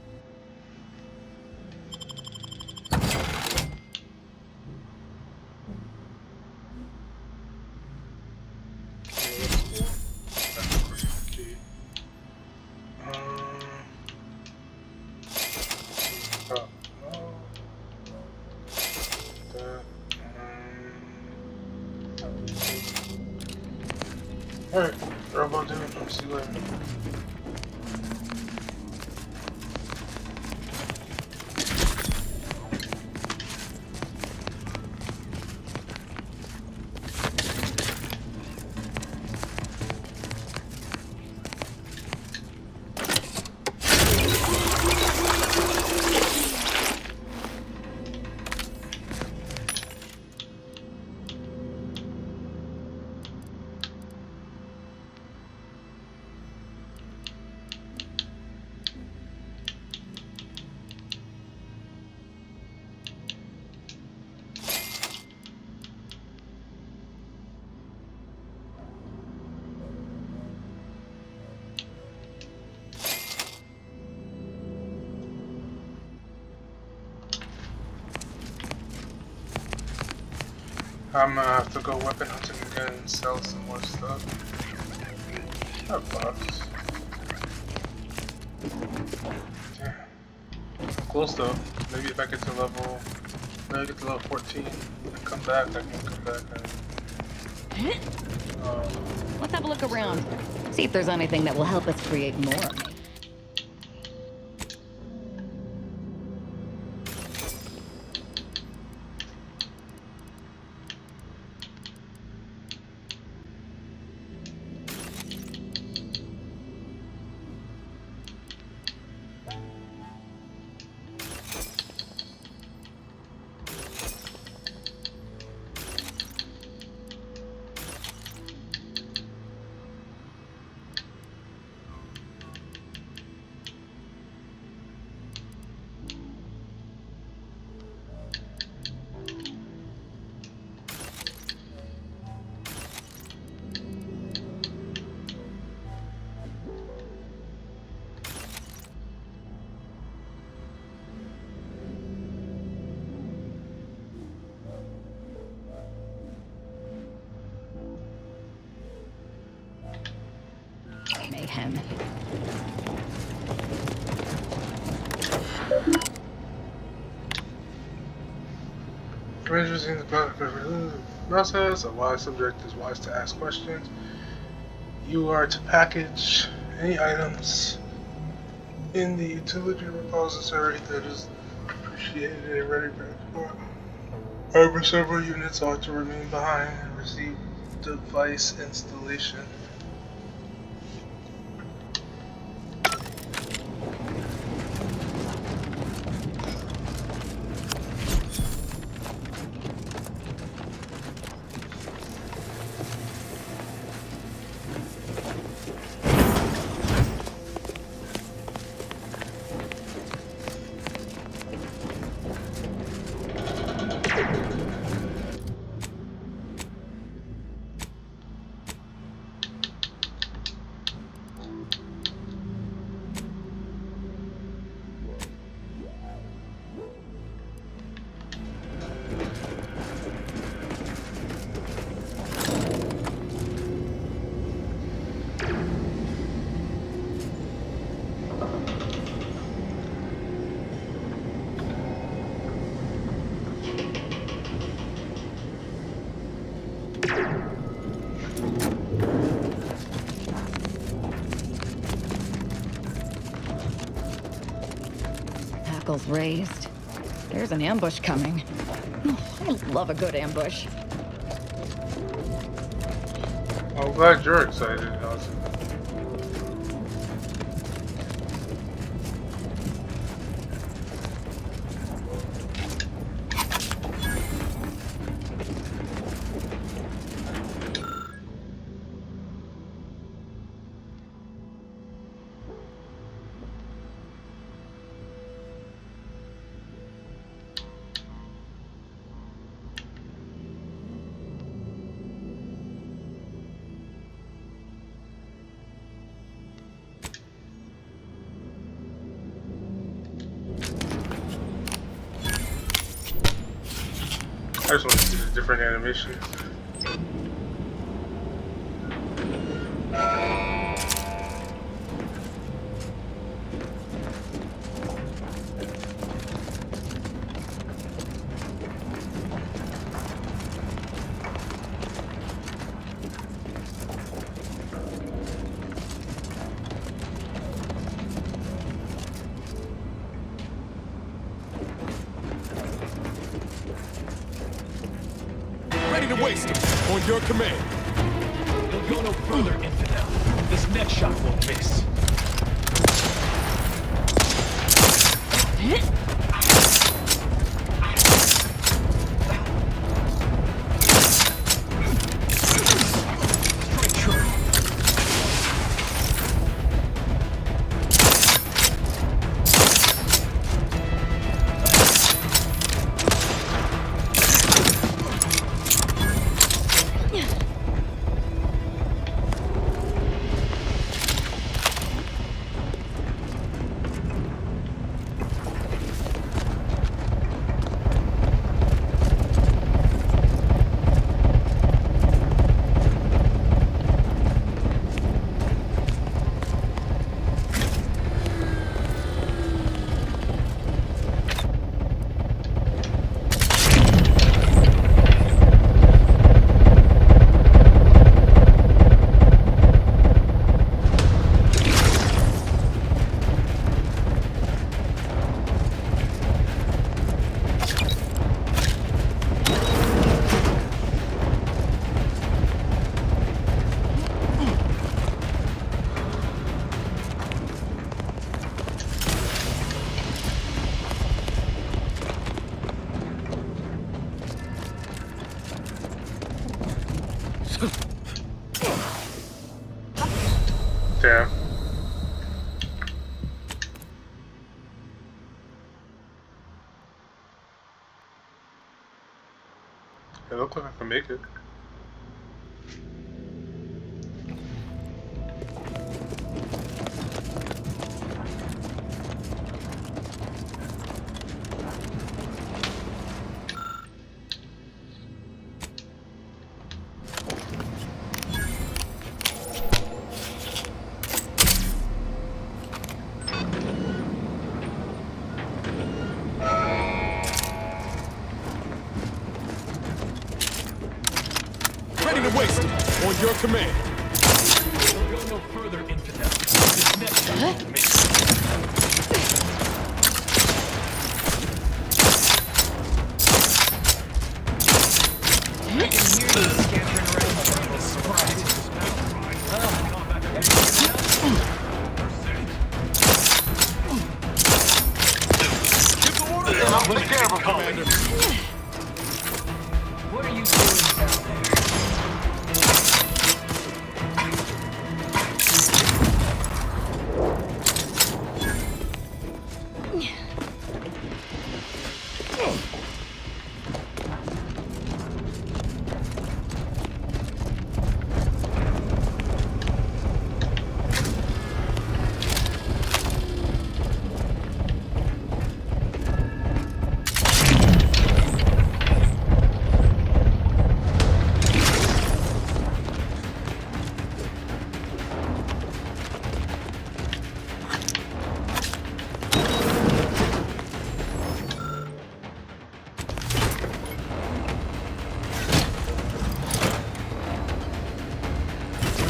Speaker 1: Alright, Robo Dude, I'll see you later. I'm gonna have to go weapon hunting again and sell some more stuff. That box. Yeah. Close though. Maybe if I get to level 14 and come back, I can come back and
Speaker 17: Let's have a look around. See if there's anything that will help us create more. mayhem.
Speaker 1: Rangers in the process. A wise subject is wise to ask questions. You are to package any items in the utility repository that is appreciated and ready for export. However, several units ought to remain behind and receive device installation.
Speaker 17: Hackles raised. There's an ambush coming. Oh, I love a good ambush.
Speaker 1: I'm glad you're excited, Allison. I just want to see the different animations.
Speaker 16: To waste him on your command.
Speaker 4: You'll go no further, infidel. This next shot won't miss.
Speaker 1: Damn. It looks like I can make it.
Speaker 16: Ready to waste it. On your command.
Speaker 4: We'll go no further, infidel. This next shot will make sense.
Speaker 10: I can hear you scampering around the jungle, surprise.
Speaker 16: Take care of him, Commander.
Speaker 10: What are you doing down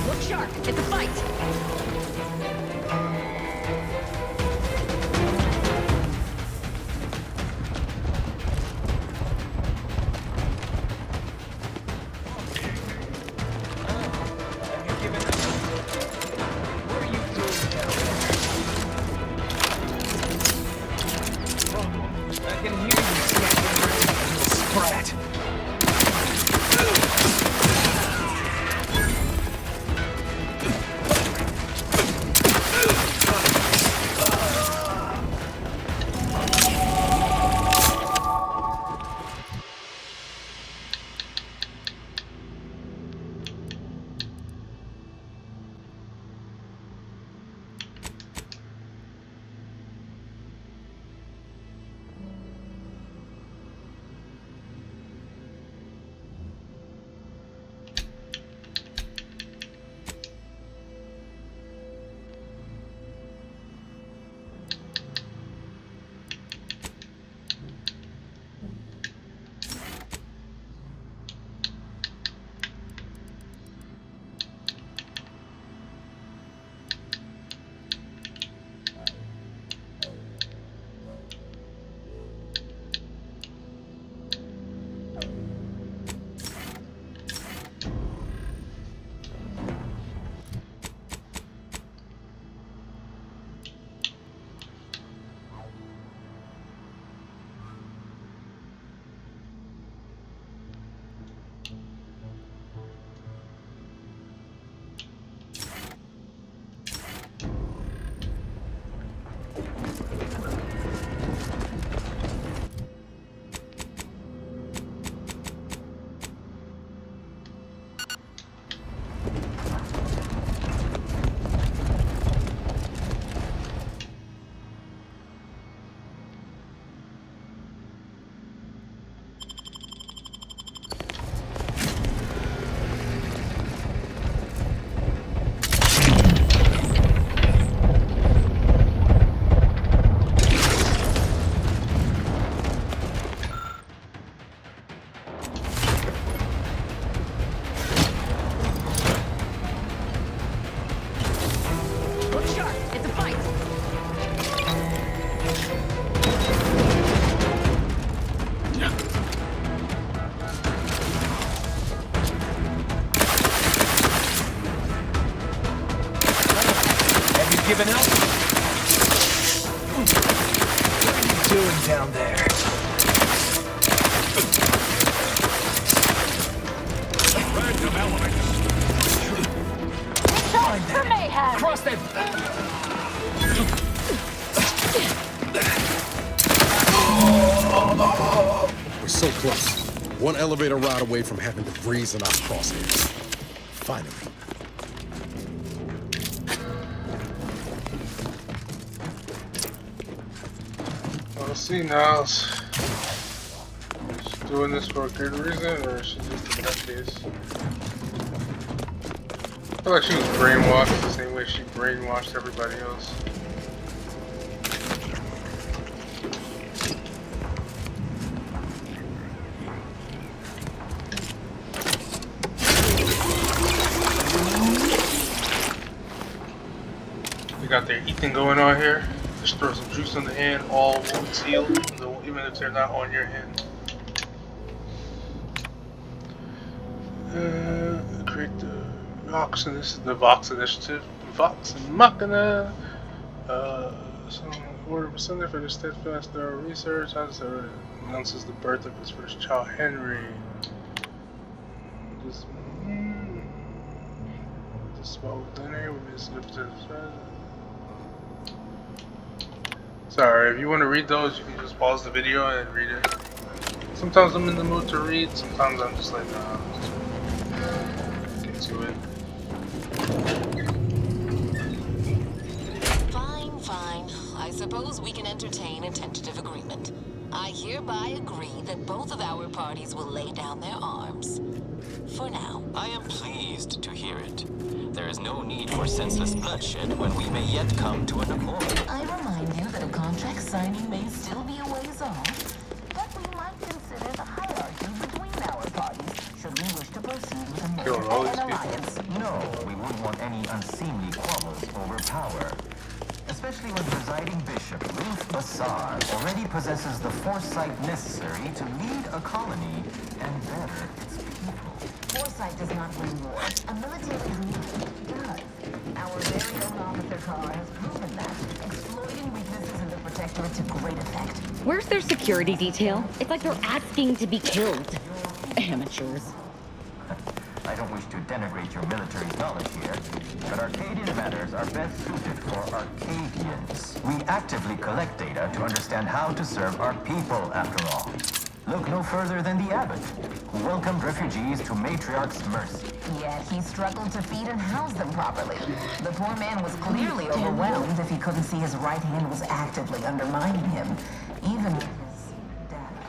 Speaker 3: Look sharp. It's a fight.
Speaker 10: I can hear you scampering around, you little sprat. giving up? What are you doing down there?
Speaker 4: Random elements.
Speaker 11: Find that. Mayhem.
Speaker 4: Cross that.
Speaker 13: We're so close. One elevator ride away from having DeVries in our crosshairs. Finally.
Speaker 1: Let's see now. She's doing this for a good reason, or is she just a nutcase? I feel like she was brainwashed the same way she brainwashed everybody else. got their Ethan going on here. Just throw some juice on the hand, all wounds healed, even if they're not on your hand. Create the Vox initiative. Vox Machina. Some order Sunday for the steadfast thorough research. Announces the birth of his first child, Henry. This small dinner with his Sorry, if you want to read those, you can just pause the video and read it. Sometimes I'm in the mood to read, sometimes I'm just like, nah, get to it.
Speaker 18: Fine. I suppose we can entertain a tentative agreement. I hereby agree that both of our parties will lay down their arms. For now.
Speaker 19: I am pleased to hear it. There is no need for senseless bloodshed when we may yet come to an accord.
Speaker 18: I remind you that a contract signing may still be a ways off, but we might consider the hierarchy between our parties should we wish to proceed with a military alliance.
Speaker 21: No, we wouldn't want any unseemly quabbles over power. Especially when presiding Bishop Ruth Bassar already possesses the foresight necessary to lead a colony and better its people.
Speaker 18: Foresight does not win wars. A military leader does. Our very own Officer Carr has proven that, exploiting weaknesses in the Protectorate to great effect.
Speaker 17: Where's their security detail? It's like they're asking to be killed. Amateurs.
Speaker 21: I don't wish to denigrate your military's knowledge here, but Arcadian matters are best suited for Arcadians. We actively collect data to understand how to serve our people, after all. Look no further than the abbot, who welcomed refugees to Matriarch's mercy.
Speaker 18: Yet he struggled to feed and house them properly. The poor man was clearly overwhelmed if he couldn't see his right hand was actively undermining him, even with his data.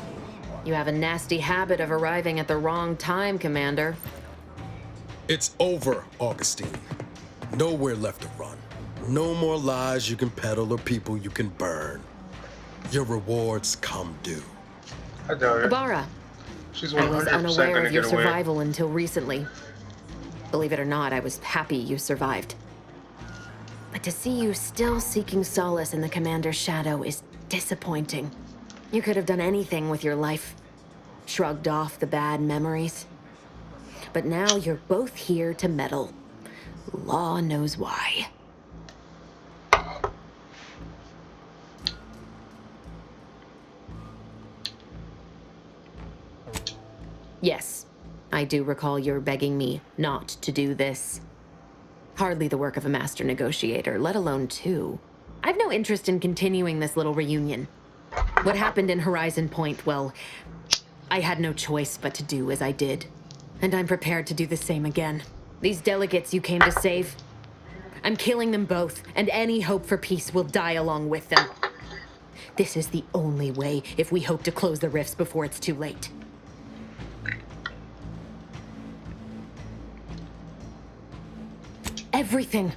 Speaker 8: You have a nasty habit of arriving at the wrong time, Commander.
Speaker 13: It's over, Augustine. Nowhere left to run. No more lies you can peddle or people you can burn. Your rewards come due.
Speaker 8: Ibarra,
Speaker 1: She's
Speaker 8: I was
Speaker 1: 100%
Speaker 8: unaware
Speaker 1: gonna
Speaker 8: of your
Speaker 1: get away.
Speaker 8: survival until recently. Believe it or not, I was happy you survived. But to see you still seeking solace in the Commander's shadow is disappointing. You could have done anything with your life. Shrugged off the bad memories. But now you're both here to meddle. Law knows why. Yes, I do recall your begging me not to do this. Hardly the work of a master negotiator, let alone two. I've no interest in continuing this little reunion. What happened in Horizon Point, well, I had no choice but to do as I did. And I'm prepared to do the same again. These delegates you came to save, I'm killing them both, and any hope for peace will die along with them. This is the only way if we hope to close the rifts before it's too late. Everything.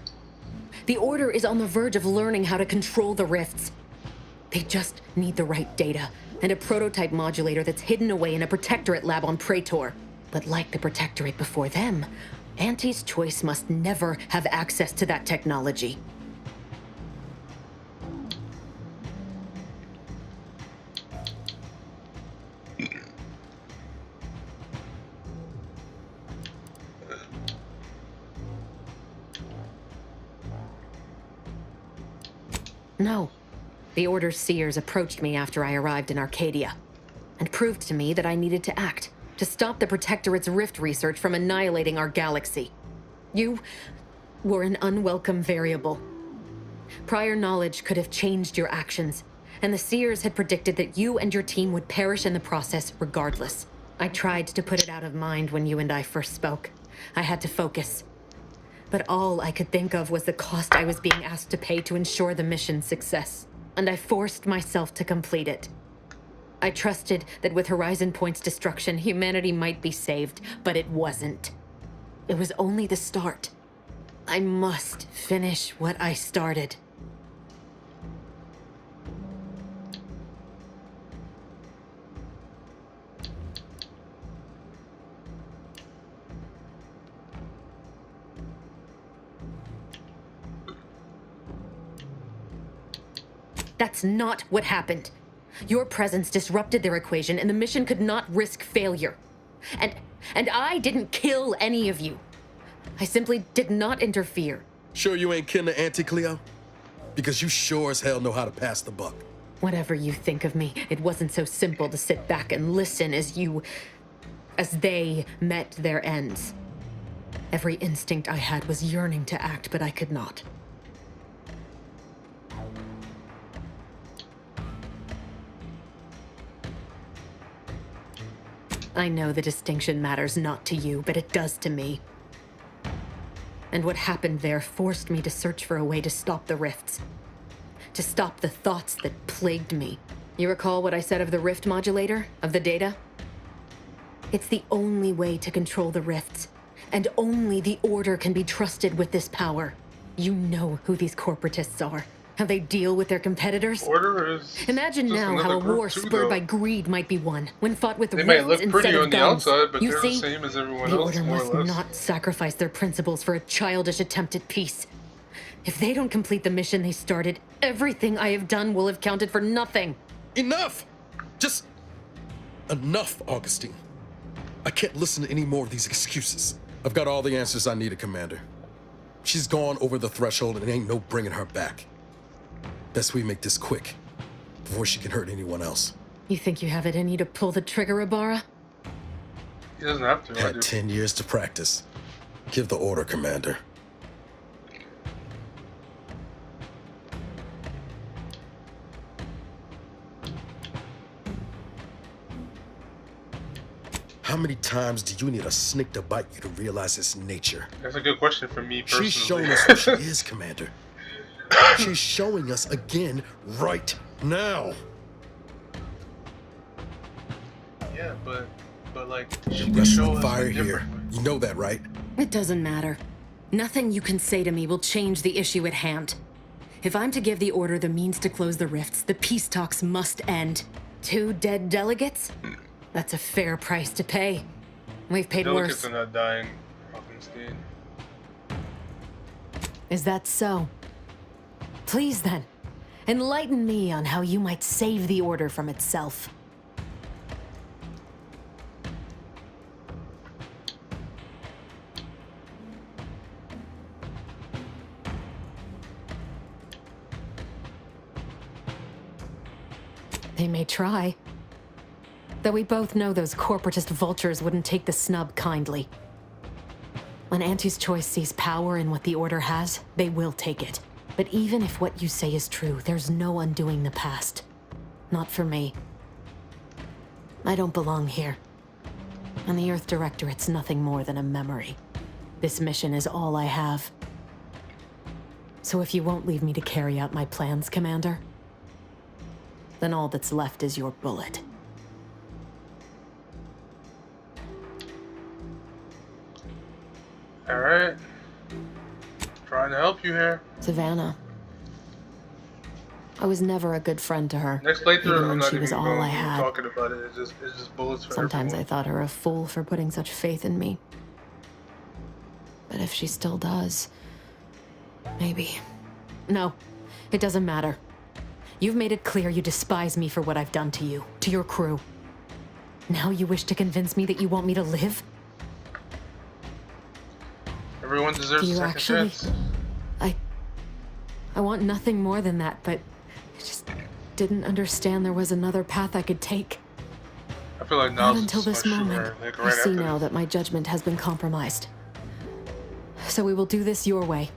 Speaker 8: The Order is on the verge of learning how to control the rifts. They just need the right data and a prototype modulator that's hidden away in a Protectorate lab on Praetor. But like the Protectorate before them, Auntie's Choice must never have access to that technology. No. The Order's seers approached me after I arrived in Arcadia and proved to me that I needed to act to stop the Protectorate's rift research from annihilating our galaxy. You were an unwelcome variable. Prior knowledge could have changed your actions, and the seers had predicted that you and your team would perish in the process regardless. I tried to put it out of mind when you and I first spoke. I had to focus. But all I could think of was the cost I was being asked to pay to ensure the mission's success, and I forced myself to complete it. I trusted that with Horizon Point's destruction, humanity might be saved, but it wasn't. It was only the start. I must finish what I started. That's not what happened. Your presence disrupted their equation, and the mission could not risk failure. And I didn't kill any of you. I simply did not interfere.
Speaker 13: Sure you ain't kin to Auntie Cleo? Because you sure as hell know how to pass the buck.
Speaker 8: Whatever you think of me, it wasn't so simple to sit back and listen as they met their ends. Every instinct I had was yearning to act, but I could not. I know the distinction matters not to you, but it does to me. And what happened there forced me to search for a way to stop the rifts. To stop the thoughts that plagued me. You recall what I said of the rift modulator? Of the data? It's the only way to control the rifts. And only the Order can be trusted with this power. You know who these corporatists are. How they deal with their competitors.
Speaker 1: Order is
Speaker 8: Imagine now how a war spurred by greed might be won, when fought with
Speaker 1: they
Speaker 8: rifts
Speaker 1: might look
Speaker 8: instead
Speaker 1: pretty
Speaker 8: of
Speaker 1: on the
Speaker 8: guns.
Speaker 1: outside, but
Speaker 8: You
Speaker 1: they're
Speaker 8: see,
Speaker 1: the same as everyone
Speaker 8: the
Speaker 1: else,
Speaker 8: Order
Speaker 1: more
Speaker 8: must
Speaker 1: or less.
Speaker 8: not sacrifice their principles for a childish attempt at peace. If they don't complete the mission they started, everything I have done will have counted for nothing.
Speaker 13: Enough! Just enough, Augustine. I can't listen to any more of these excuses. I've got all the answers I needed, Commander. She's gone over the threshold and ain't no bringing her back. Best we make this quick, before she can hurt anyone else.
Speaker 8: You think you have it in you to pull the trigger, Ibarra?
Speaker 1: He doesn't have to.
Speaker 13: Had 10 years to practice. Give the order, Commander. How many times do you need a snake to bite you to realize its nature?
Speaker 1: That's a good question for me personally.
Speaker 13: She's showing us who she is, Commander. She's showing us again right now.
Speaker 1: Yeah, but like
Speaker 13: You're wrestling fire here. You know that, right?
Speaker 8: It doesn't matter. Nothing you can say to me will change the issue at hand. If I'm to give the Order the means to close the rifts, the peace talks must end. 2 dead delegates? That's a fair price to pay. We've paid
Speaker 1: Delegates
Speaker 8: worse.
Speaker 1: are not dying, Hawkenstein.
Speaker 8: Is that so? Please then, enlighten me on how you might save the Order from itself. They may try. Though we both know those corporatist vultures wouldn't take the snub kindly. When Auntie's Choice sees power in what the Order has, they will take it. But even if what you say is true, there's no undoing the past. Not for me. I don't belong here. And the Earth Directorate's nothing more than a memory. This mission is all I have. So if you won't leave me to carry out my plans, Commander, then all that's left is your bullet.
Speaker 1: Alright. Trying to help you here.
Speaker 8: Savannah. I was never a good friend to her.
Speaker 1: Next playthrough,
Speaker 8: even
Speaker 1: I'm
Speaker 8: when
Speaker 1: not
Speaker 8: she was
Speaker 1: even
Speaker 8: all
Speaker 1: going
Speaker 8: I
Speaker 1: to be
Speaker 8: had.
Speaker 1: talking about it. It's just bullets for
Speaker 8: Sometimes
Speaker 1: everyone.
Speaker 8: I thought her a fool for putting such faith in me. But if she still does, maybe. No, it doesn't matter. You've made it clear you despise me for what I've done to you, to your crew. Now you wish to convince me that you want me to live?
Speaker 1: Everyone deserves
Speaker 8: Do
Speaker 1: a
Speaker 8: you
Speaker 1: second
Speaker 8: actually?
Speaker 1: chance.
Speaker 8: I want nothing more than that, but I just didn't understand there was another path I could take.
Speaker 1: I feel like
Speaker 8: Not
Speaker 1: now's
Speaker 8: until
Speaker 1: just
Speaker 8: this
Speaker 1: my shooter,
Speaker 8: moment.
Speaker 1: like,
Speaker 8: I
Speaker 1: right
Speaker 8: see
Speaker 1: after
Speaker 8: now
Speaker 1: this.
Speaker 8: that my judgment has been compromised. So we will do this your way.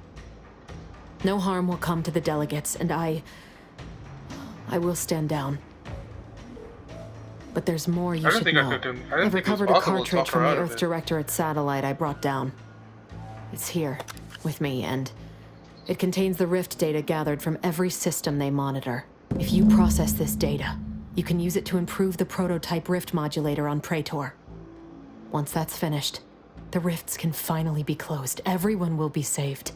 Speaker 8: No harm will come to the delegates, and I will stand down. But there's more you
Speaker 1: I didn't
Speaker 8: should
Speaker 1: think
Speaker 8: know.
Speaker 1: I could. I didn't
Speaker 8: I've
Speaker 1: think it was
Speaker 8: recovered a
Speaker 1: possible to
Speaker 8: cartridge
Speaker 1: talk
Speaker 8: from
Speaker 1: her
Speaker 8: the
Speaker 1: out of
Speaker 8: Earth
Speaker 1: it.
Speaker 8: Directorate satellite I brought down. It's here, with me, and it contains the rift data gathered from every system they monitor. If you process this data, you can use it to improve the prototype rift modulator on Praetor. Once that's finished, the rifts can finally be closed. Everyone will be saved.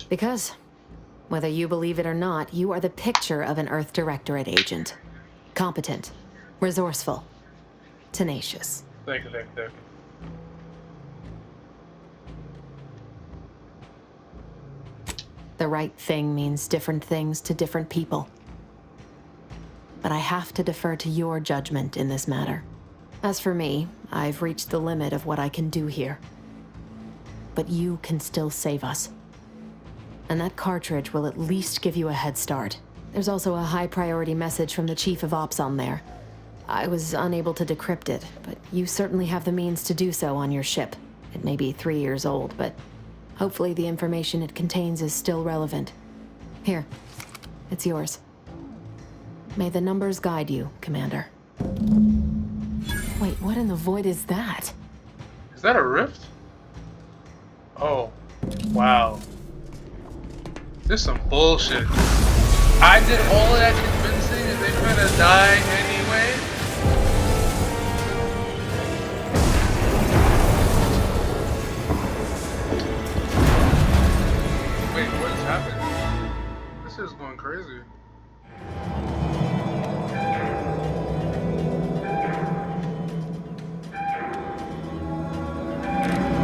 Speaker 8: Because, whether you believe it or not, you are the picture of an Earth Directorate agent. Competent, resourceful, tenacious.
Speaker 1: Thank you.
Speaker 8: The right thing means different things to different people. But I have to defer to your judgment in this matter. As for me, I've reached the limit of what I can do here. But you can still save us. And that cartridge will at least give you a head start. There's also a high priority message from the Chief of Ops on there. I was unable to decrypt it, but you certainly have the means to do so on your ship. It may be 3 years old, but hopefully the information it contains is still relevant. Here, it's yours. May the numbers guide you, Commander. Wait, what in the void is that?
Speaker 1: Is that a rift? Oh, wow. This is some bullshit. I did all of that convincing and they're gonna die anyway? Wait, what is happening? This is going crazy.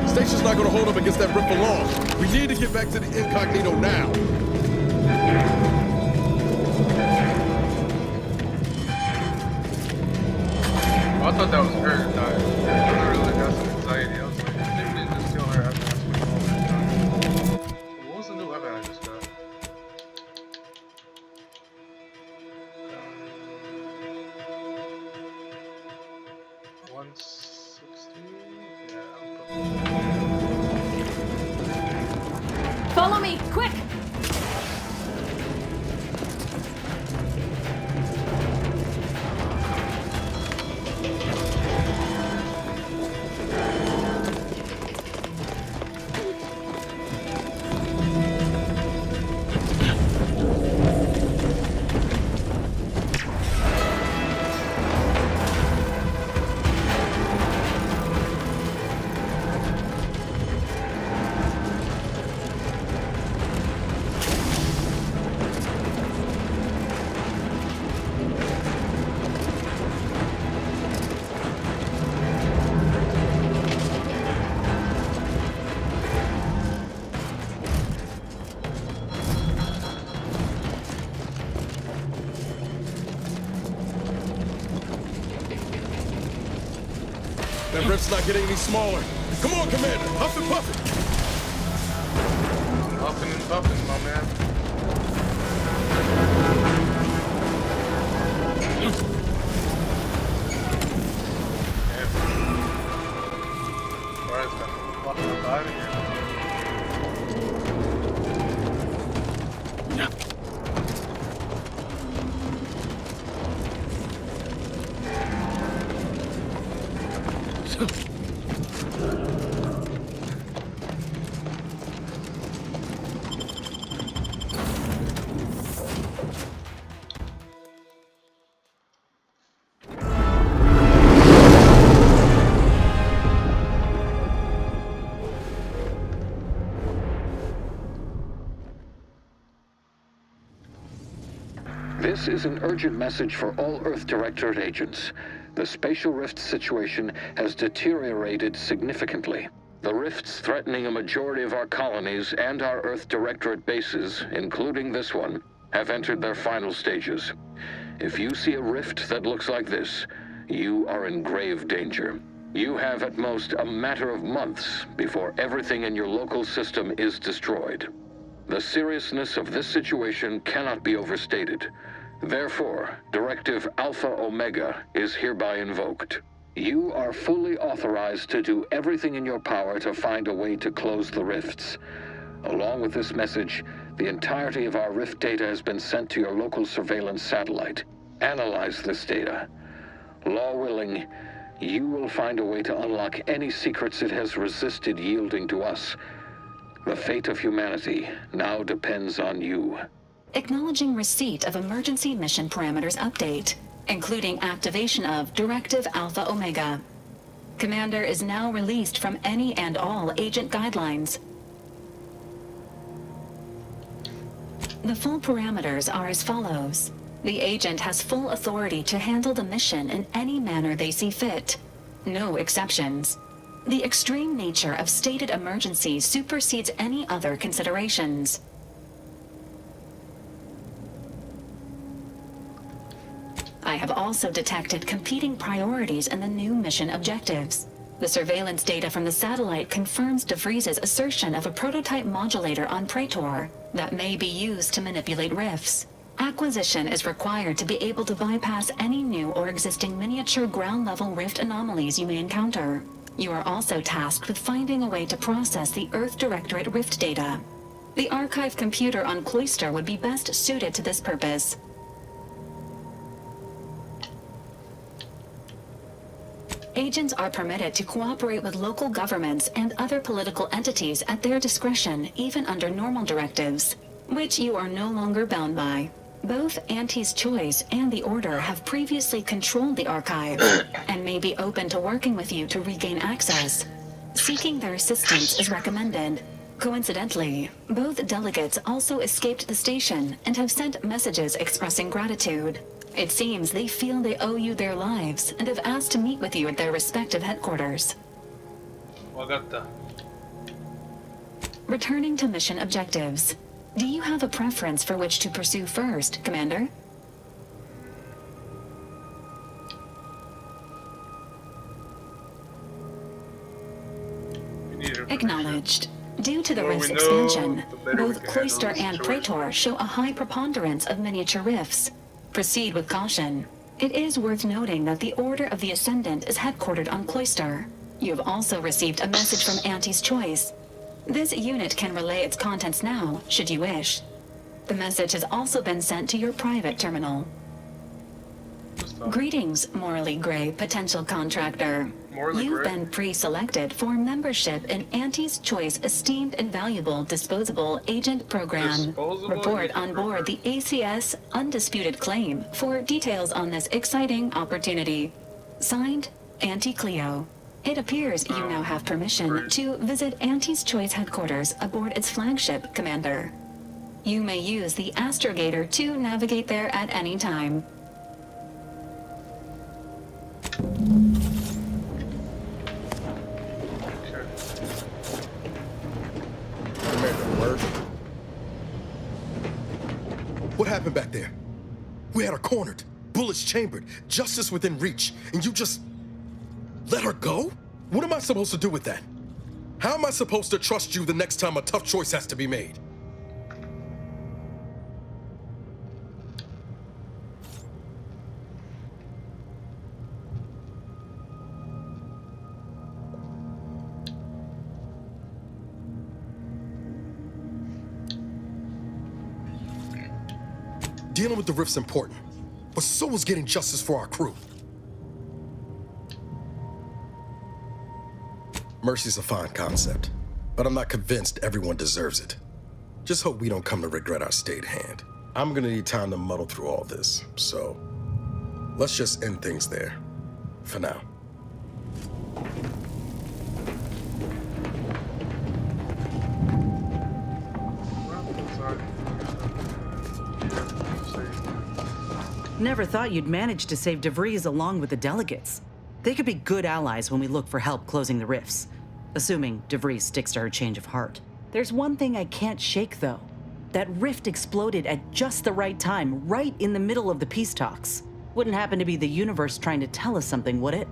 Speaker 13: Station's not gonna hold up against that rip for long. We need to get back to the incognito now.
Speaker 1: I thought that was her that died. I literally got some anxiety. I was like, they didn't just kill her after I spent all that time. What was the new weapon I just got? 160? Yeah.
Speaker 6: Follow me, quick!
Speaker 13: That rift's not getting any smaller. Come on, Commander, huff and puff it.
Speaker 1: Huffing and puffing, my man. Alright, it's got fucking up out of here.
Speaker 7: This is an urgent message for all Earth Directorate agents. The spatial rift situation has deteriorated significantly. The rifts threatening a majority of our colonies and our Earth Directorate bases, including this one, have entered their final stages. If you see a rift that looks like this, you are in grave danger. You have at most a matter of months before everything in your local system is destroyed. The seriousness of this situation cannot be overstated. Therefore, Directive Alpha Omega is hereby invoked. You are fully authorized to do everything in your power to find a way to close the rifts. Along with this message, the entirety of our rift data has been sent to your local surveillance satellite. Analyze this data. Law willing, you will find a way to unlock any secrets it has resisted yielding to us. The fate of humanity now depends on you.
Speaker 14: Acknowledging receipt of emergency mission parameters update, including activation of Directive Alpha Omega. Commander is now released from any and all agent guidelines. The full parameters are as follows. The agent has full authority to handle the mission in any manner they see fit. No exceptions. The extreme nature of stated emergencies supersedes any other considerations. I have also detected competing priorities in the new mission objectives. The surveillance data from the satellite confirms DeVries' assertion of a prototype modulator on Praetor that may be used to manipulate rifts. Acquisition is required to be able to bypass any new or existing miniature ground-level rift anomalies you may encounter. You are also tasked with finding a way to process the Earth Directorate rift data. The archive computer on Cloister would be best suited to this purpose. Agents are permitted to cooperate with local governments and other political entities at their discretion, even under normal directives, which you are no longer bound by. Both Auntie's Choice and the Order have previously controlled the archive and may be open to working with you to regain access. Seeking their assistance is recommended. Coincidentally, both delegates also escaped the station and have sent messages expressing gratitude. It seems they feel they owe you their lives and have asked to meet with you at their respective headquarters. Returning to mission objectives. Do you have a preference for which to pursue first, Commander? Acknowledged. Due to the rift's expansion, both Cloister and Praetor show a high preponderance of miniature rifts. Proceed with caution. It is worth noting that the Order of the Ascendant is headquartered on Cloister. You have also received a message from Auntie's Choice. This unit can relay its contents now, should you wish. The message has also been sent to your private terminal. Greetings, morally gray potential contractor. You've been pre-selected for membership in Auntie's Choice Esteemed and Valuable Disposable Agent Program. Report on board the ACS Undisputed Claim for details on this exciting opportunity. Signed, Auntie Cleo. It appears you now have permission to visit Auntie's Choice headquarters aboard its flagship, Commander. You may use the astrogator to navigate there at any time.
Speaker 13: Commander, word? What happened back there? We had her cornered, bullets chambered, justice within reach, and you just let her go? What am I supposed to do with that? How am I supposed to trust you the next time a tough choice has to be made? Dealing with the rift's important, but so is getting justice for our crew. Mercy's a fine concept, but I'm not convinced everyone deserves it. Just hope we don't come to regret our stayed hand. I'm gonna need time to muddle through all this, so let's just end things there, for now.
Speaker 6: Never thought you'd manage to save DeVries along with the delegates. They could be good allies when we look for help closing the rifts. Assuming DeVries sticks to her change of heart. There's one thing I can't shake, though. That rift exploded at just the right time, right in the middle of the peace talks. Wouldn't happen to be the universe trying to tell us something, would it?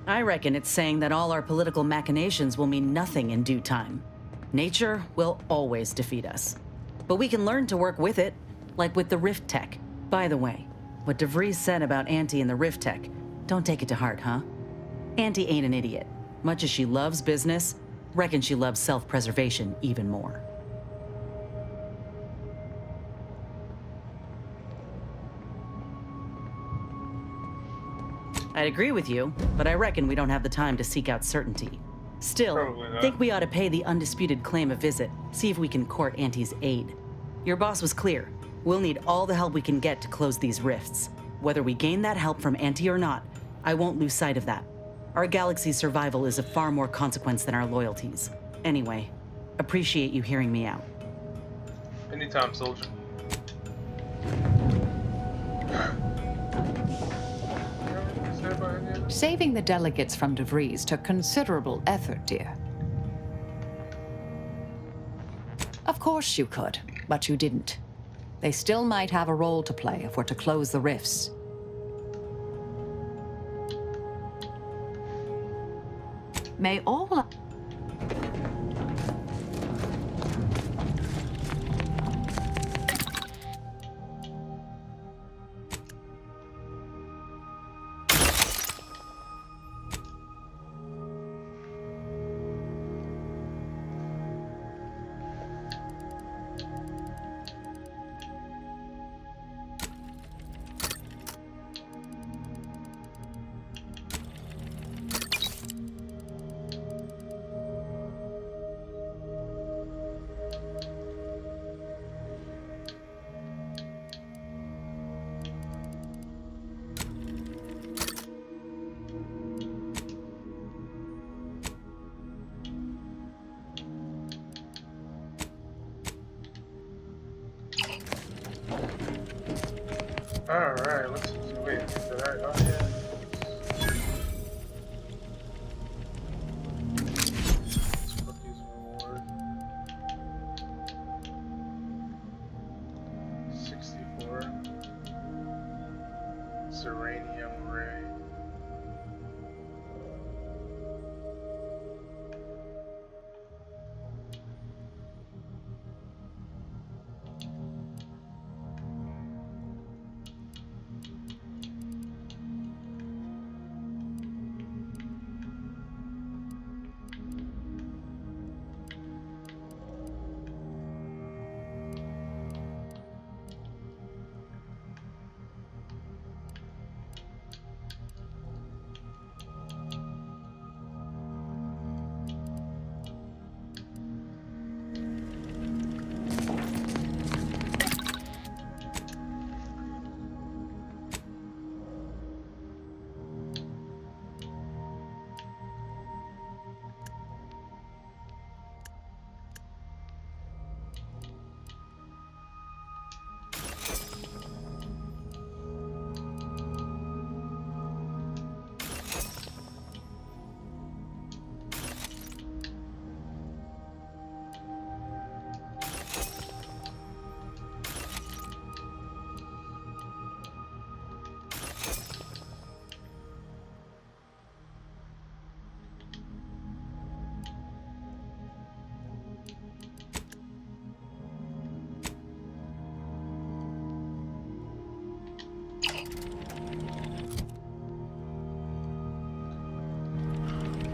Speaker 6: I reckon it's saying that all our political machinations will mean nothing in due time. Nature will always defeat us. But we can learn to work with it, like with the rift tech. By the way, what DeVries said about Auntie and the rift tech, don't take it to heart, huh? Auntie ain't an idiot. Much as she loves business, reckon she loves self-preservation even more. I'd agree with you, but I reckon we don't have the time to seek out certainty. Still, think we ought to pay the Undisputed Claim a visit, see if we can court Auntie's aid. Your boss was clear. We'll need all the help we can get to close these rifts. Whether we gain that help from Auntie or not, I won't lose sight of that. Our galaxy's survival is of far more consequence than our loyalties. Anyway, Appreciate you hearing me out.
Speaker 1: Anytime, soldier.
Speaker 3: Saving the delegates from DeVries took considerable effort, dear. Of course you could, but you didn't. They still might have a role to play if we're to close the rifts. May all...
Speaker 1: Alright, let's see. Wait, alright, oh yeah. Cookies reward. 64. Serenium ray.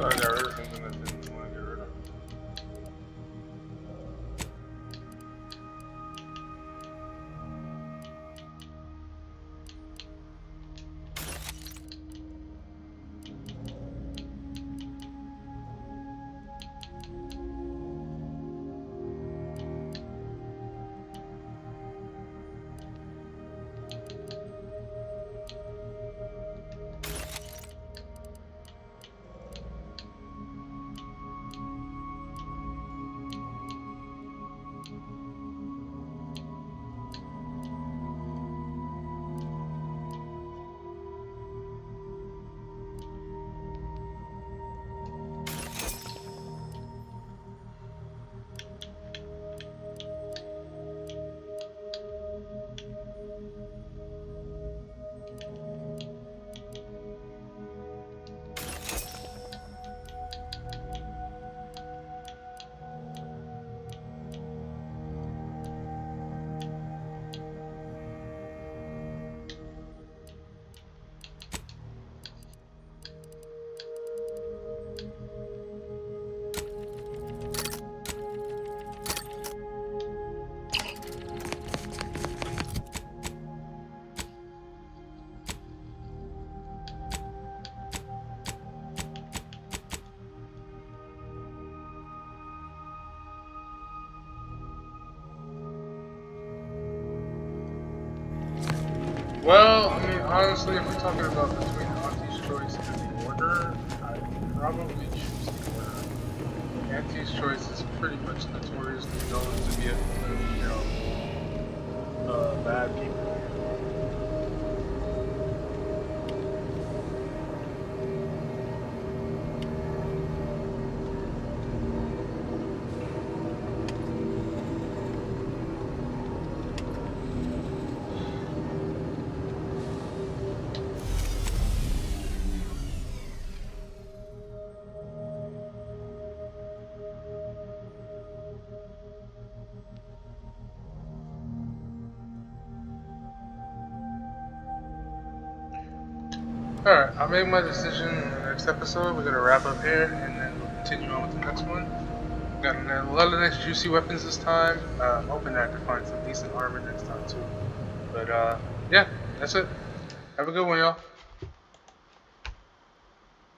Speaker 1: I got rid of something I didn't want to get rid of. Well, I mean, honestly, if we're talking about between Auntie's choice and the Order, I'd probably choose the Order. Auntie's Choice is pretty much notoriously known to be
Speaker 12: bad people.
Speaker 1: Alright, I'll make my decision in the next episode. We're going to wrap up here, and then we'll continue on with the next one. Got a lot of nice juicy weapons this time. I'm hoping that I can find some decent armor next time too. But yeah, that's it. Have a good one, y'all.